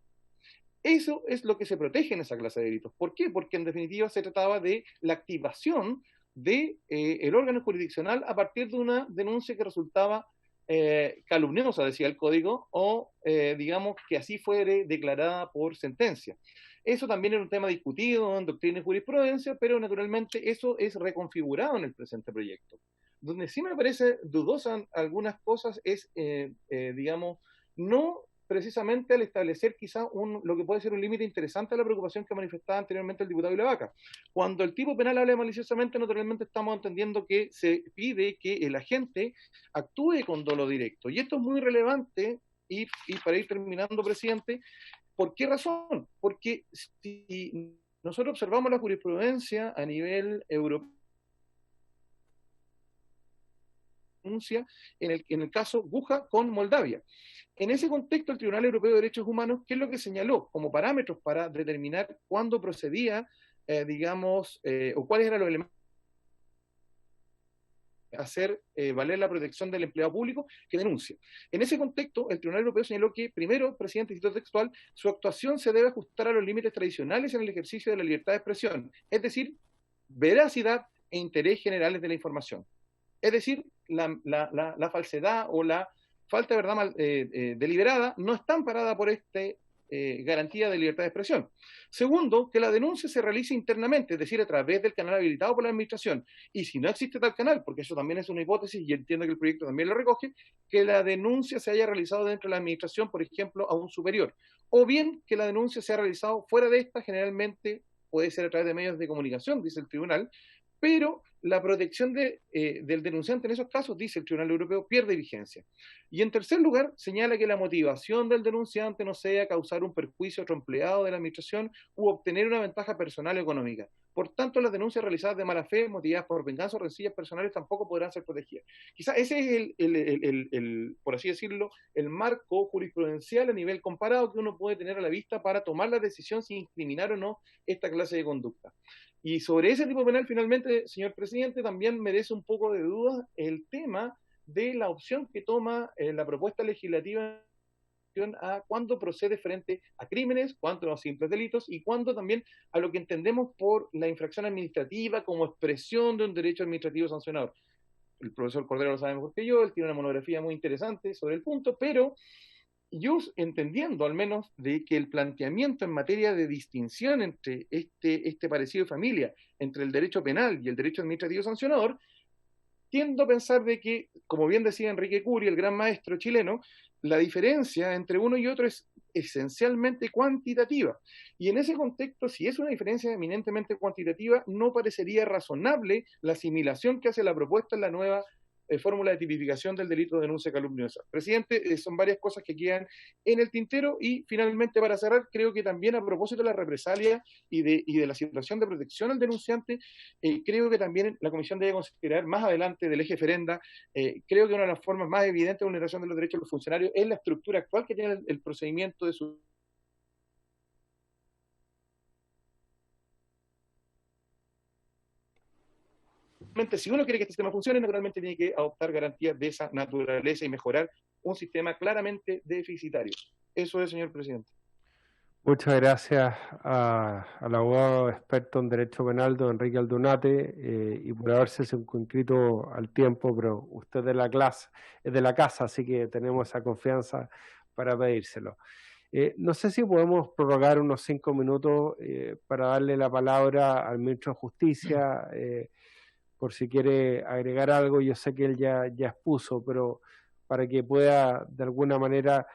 Eso es lo que se protege en esa clase de delitos. ¿Por qué? Porque en definitiva se trataba de la activación de el órgano jurisdiccional a partir de una denuncia que resultaba calumniosa, decía el código, o digamos que así fuere declarada por sentencia. Eso también era un tema discutido en doctrina y jurisprudencia, pero naturalmente eso es reconfigurado en el presente proyecto. Donde sí me parece dudosa algunas cosas es, digamos, no precisamente al establecer quizá lo que puede ser un límite interesante a la preocupación que manifestaba anteriormente el diputado Ilavaca. Cuando el tipo penal habla maliciosamente, naturalmente estamos entendiendo que se pide que el agente actúe con dolo directo. Y esto es muy relevante, y para ir terminando, presidente, ¿por qué razón? Porque si nosotros observamos la jurisprudencia a nivel europeo, en el caso Buja con Moldavia. En ese contexto, el Tribunal Europeo de Derechos Humanos, ¿qué es lo que señaló como parámetros para determinar cuándo procedía, digamos, o cuáles eran los elementos hacer valer la protección del empleado público que denuncia? En ese contexto, el Tribunal Europeo señaló que, primero, presidente, cito textual, su actuación se debe ajustar a los límites tradicionales en el ejercicio de la libertad de expresión, es decir, veracidad e interés generales de la información. Es decir, la falsedad o la falta de verdad deliberada no está amparada por esta garantía de libertad de expresión. Segundo, que la denuncia se realice internamente, es decir, a través del canal habilitado por la administración. Y si no existe tal canal, porque eso también es una hipótesis y entiendo que el proyecto también lo recoge, que la denuncia se haya realizado dentro de la administración, por ejemplo, a un superior. O bien que la denuncia se haya realizado fuera de esta, generalmente puede ser a través de medios de comunicación, dice el tribunal, pero la protección del denunciante en esos casos, dice el Tribunal Europeo, pierde vigencia. Y en tercer lugar, señala que la motivación del denunciante no sea causar un perjuicio a otro empleado de la administración u obtener una ventaja personal o económica. Por tanto, las denuncias realizadas de mala fe, motivadas por venganza o rencillas personales, tampoco podrán ser protegidas. Quizás ese es por así decirlo, el marco jurisprudencial a nivel comparado que uno puede tener a la vista para tomar la decisión si incriminar o no esta clase de conducta. Y sobre ese tipo penal, finalmente, señor presidente, también merece un poco de duda el tema de la opción que toma la propuesta legislativa a cuándo procede frente a crímenes, cuándo a simples delitos y cuándo también a lo que entendemos por la infracción administrativa como expresión de un derecho administrativo sancionador. El profesor Cordero lo sabe mejor que yo, él tiene una monografía muy interesante sobre el punto, pero yo entendiendo al menos de que el planteamiento en materia de distinción entre este parecido de familia, entre el derecho penal y el derecho administrativo sancionador, tiendo a pensar de que, como bien decía Enrique Curi, el gran maestro chileno, la diferencia entre uno y otro es esencialmente cuantitativa. Y en ese contexto, si es una diferencia eminentemente cuantitativa, no parecería razonable la asimilación que hace la propuesta en la nueva fórmula de tipificación del delito de denuncia calumniosa. Presidente, son varias cosas que quedan en el tintero y finalmente para cerrar, creo que también a propósito de la represalia y de la situación de protección al denunciante, creo que también la Comisión debe considerar más adelante del eje Ferenda, creo que una de las formas más evidentes de vulneración de los derechos de los funcionarios es la estructura actual que tiene el procedimiento de su... Si uno quiere que este sistema funcione, naturalmente tiene que adoptar garantías de esa naturaleza y mejorar un sistema claramente deficitario. Eso es, señor presidente. Muchas gracias al abogado experto en Derecho Penal, don Enrique Aldunate, y por haberse circunscrito al tiempo, pero usted es de la casa, así que tenemos esa confianza para pedírselo. No sé si podemos prorrogar unos 5 minutos para darle la palabra al ministro de Justicia, por si quiere agregar algo. Yo sé que él ya expuso, pero para que pueda de alguna manera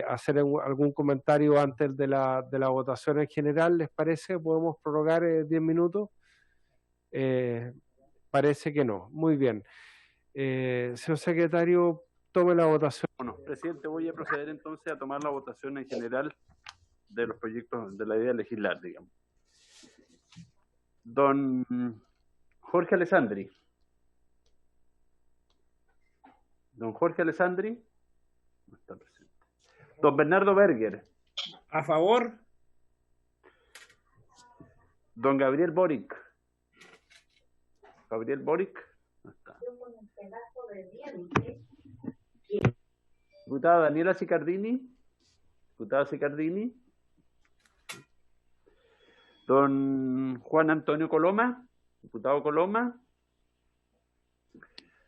hacer algún comentario antes de la votación en general, ¿les parece? ¿Podemos prorrogar 10 minutos? Parece que no. Muy bien. Señor secretario, tome la votación. Bueno, presidente, voy a proceder entonces a tomar la votación en general de los proyectos de la idea de legislar, digamos. Don Jorge Alessandri. Don Jorge Alessandri. No está presente. Don Bernardo Berger. A favor. Don Gabriel Boric. Gabriel Boric. No está. Diputada Daniela Sicardini. Diputada Sicardini. Don Juan Antonio Coloma. Diputado Coloma.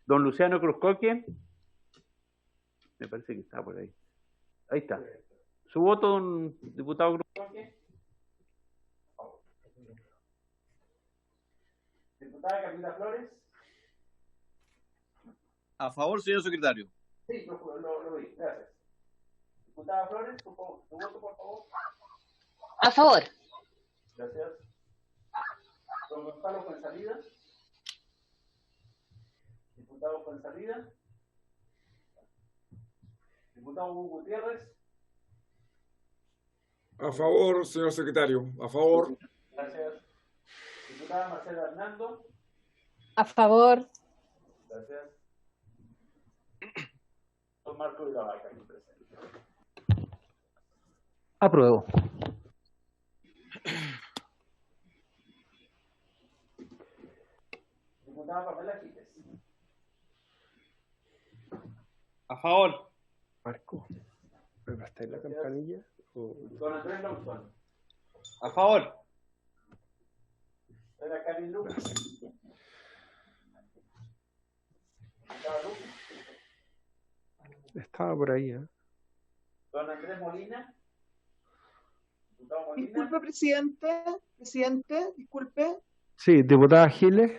Don Luciano Cruzcoque. Me parece que está por ahí. Ahí está. ¿Su voto, don diputado Cruzcoque? Diputada Camila Flores. A favor, señor secretario. Sí, lo vi. Gracias. Diputada Flores, su voto, por favor. A favor. Gracias. Don Gonzalo Fuenzalida. Diputado Fuenzalida. Diputado Hugo Gutiérrez. A favor, señor secretario. A favor. Gracias. Diputada Marcela Hernando. A favor. Gracias. Don Marco de la Vaca, aquí presente. Apruebo. Diputada Pamela Quiles. A favor. Marco, ¿preparaste la campanilla? Don Andrés Lawson. A favor. Era Karin Lucas. Estaba por ahí, ¿eh? Don Andrés Molina. Diputado Molina. Disculpe, presidente, disculpe. Sí, diputada Giles.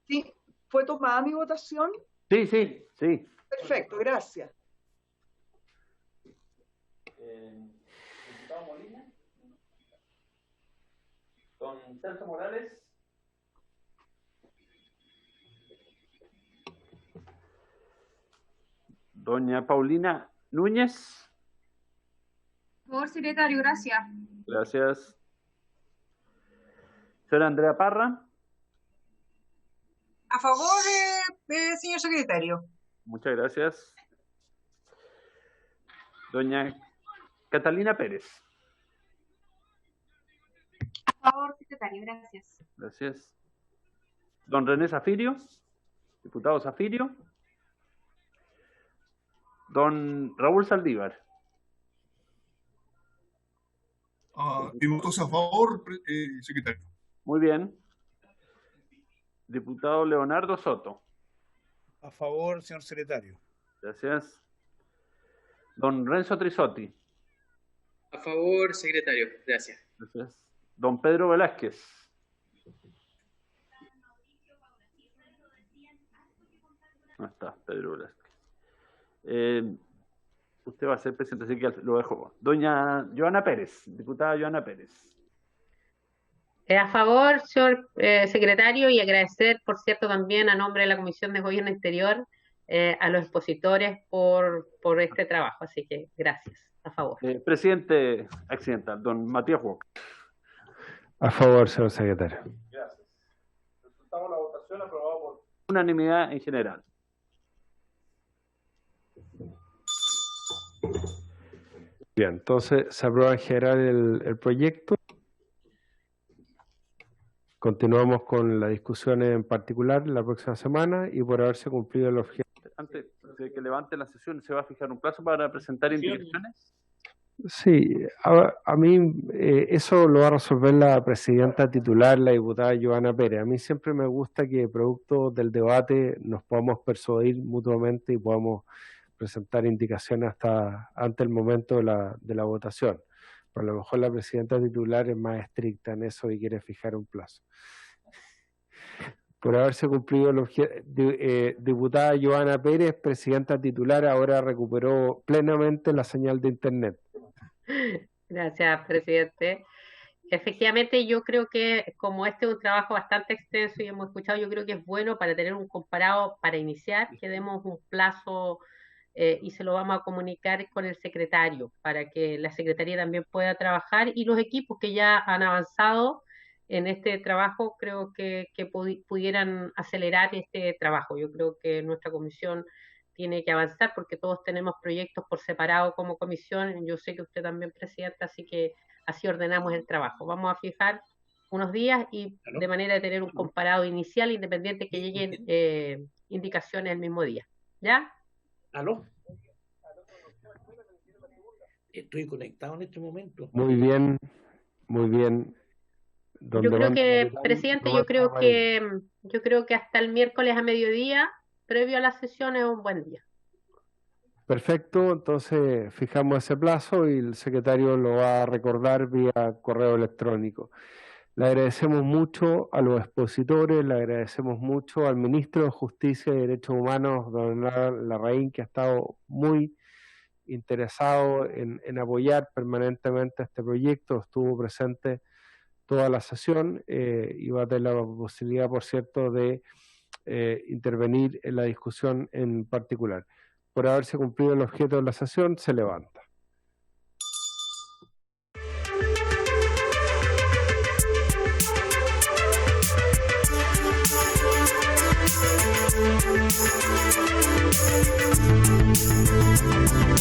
Sí, ¿fue tomada mi votación? Sí. Perfecto, gracias. Diputado Molina. Don Celso Morales. Doña Paulina Núñez. Por favor, secretario, gracias. Gracias. Señora Andrea Parra. A favor, señor secretario. Muchas gracias. Doña Catalina Pérez. A favor, secretario, gracias. Gracias. Don René Zafirio. Diputado Zafirio. Don Raúl Saldívar. Votos a favor, secretario. Muy bien. Diputado Leonardo Soto. A favor, señor secretario. Gracias. Don Renzo Trisotti. A favor, secretario. Gracias. Gracias. Don Pedro Velázquez. No está, Pedro Velázquez. usted va a ser presidente, así que lo dejo. Doña Joana Pérez, diputada Joana Pérez. A favor, señor secretario, y agradecer, por cierto, también a nombre de la Comisión de Gobierno Interior a los expositores por este trabajo. Así que gracias. A favor. Presidente accidental, don Matías Walker. A favor, señor secretario. Gracias. Resultado de la votación aprobado por unanimidad en general. Bien, entonces se aprueba en general el proyecto. Continuamos con las discusiones en particular la próxima semana y por haberse cumplido el objetivo. Antes de que levante la sesión, ¿se va a fijar un plazo para presentar indicaciones? Sí, a mí eso lo va a resolver la presidenta titular, la diputada Joana Pérez. A mí siempre me gusta que producto del debate nos podamos persuadir mutuamente y podamos presentar indicaciones hasta antes del momento de la votación. Pero a lo mejor la presidenta titular es más estricta en eso y quiere fijar un plazo. Por haberse cumplido el objetivo, diputada Joana Pérez, presidenta titular, ahora recuperó plenamente la señal de internet. Gracias, presidente. Efectivamente, yo creo que como este es un trabajo bastante extenso y hemos escuchado, yo creo que es bueno para tener un comparado para iniciar, que demos un plazo y se lo vamos a comunicar con el secretario para que la secretaría también pueda trabajar y los equipos que ya han avanzado en este trabajo creo que pudieran acelerar este trabajo. Yo creo que nuestra comisión tiene que avanzar porque todos tenemos proyectos por separado como comisión. Yo sé que usted también, presidenta, así que así ordenamos el trabajo. Vamos a fijar unos días y de manera de tener un comparado inicial independiente que lleguen indicaciones el mismo día. ¿Ya? ¿Aló? Estoy conectado en este momento. Muy bien, muy bien. Yo creo que, presidente, yo creo que hasta el miércoles a mediodía, previo a la sesión, es un buen día. Perfecto, entonces fijamos ese plazo y el secretario lo va a recordar vía correo electrónico. Le agradecemos mucho a los expositores, le agradecemos mucho al ministro de Justicia y Derechos Humanos, don Larraín, que ha estado muy interesado en apoyar permanentemente este proyecto, estuvo presente toda la sesión y va a tener la posibilidad, por cierto, de intervenir en la discusión en particular. Por haberse cumplido el objeto de la sesión, se levanta. Thank you.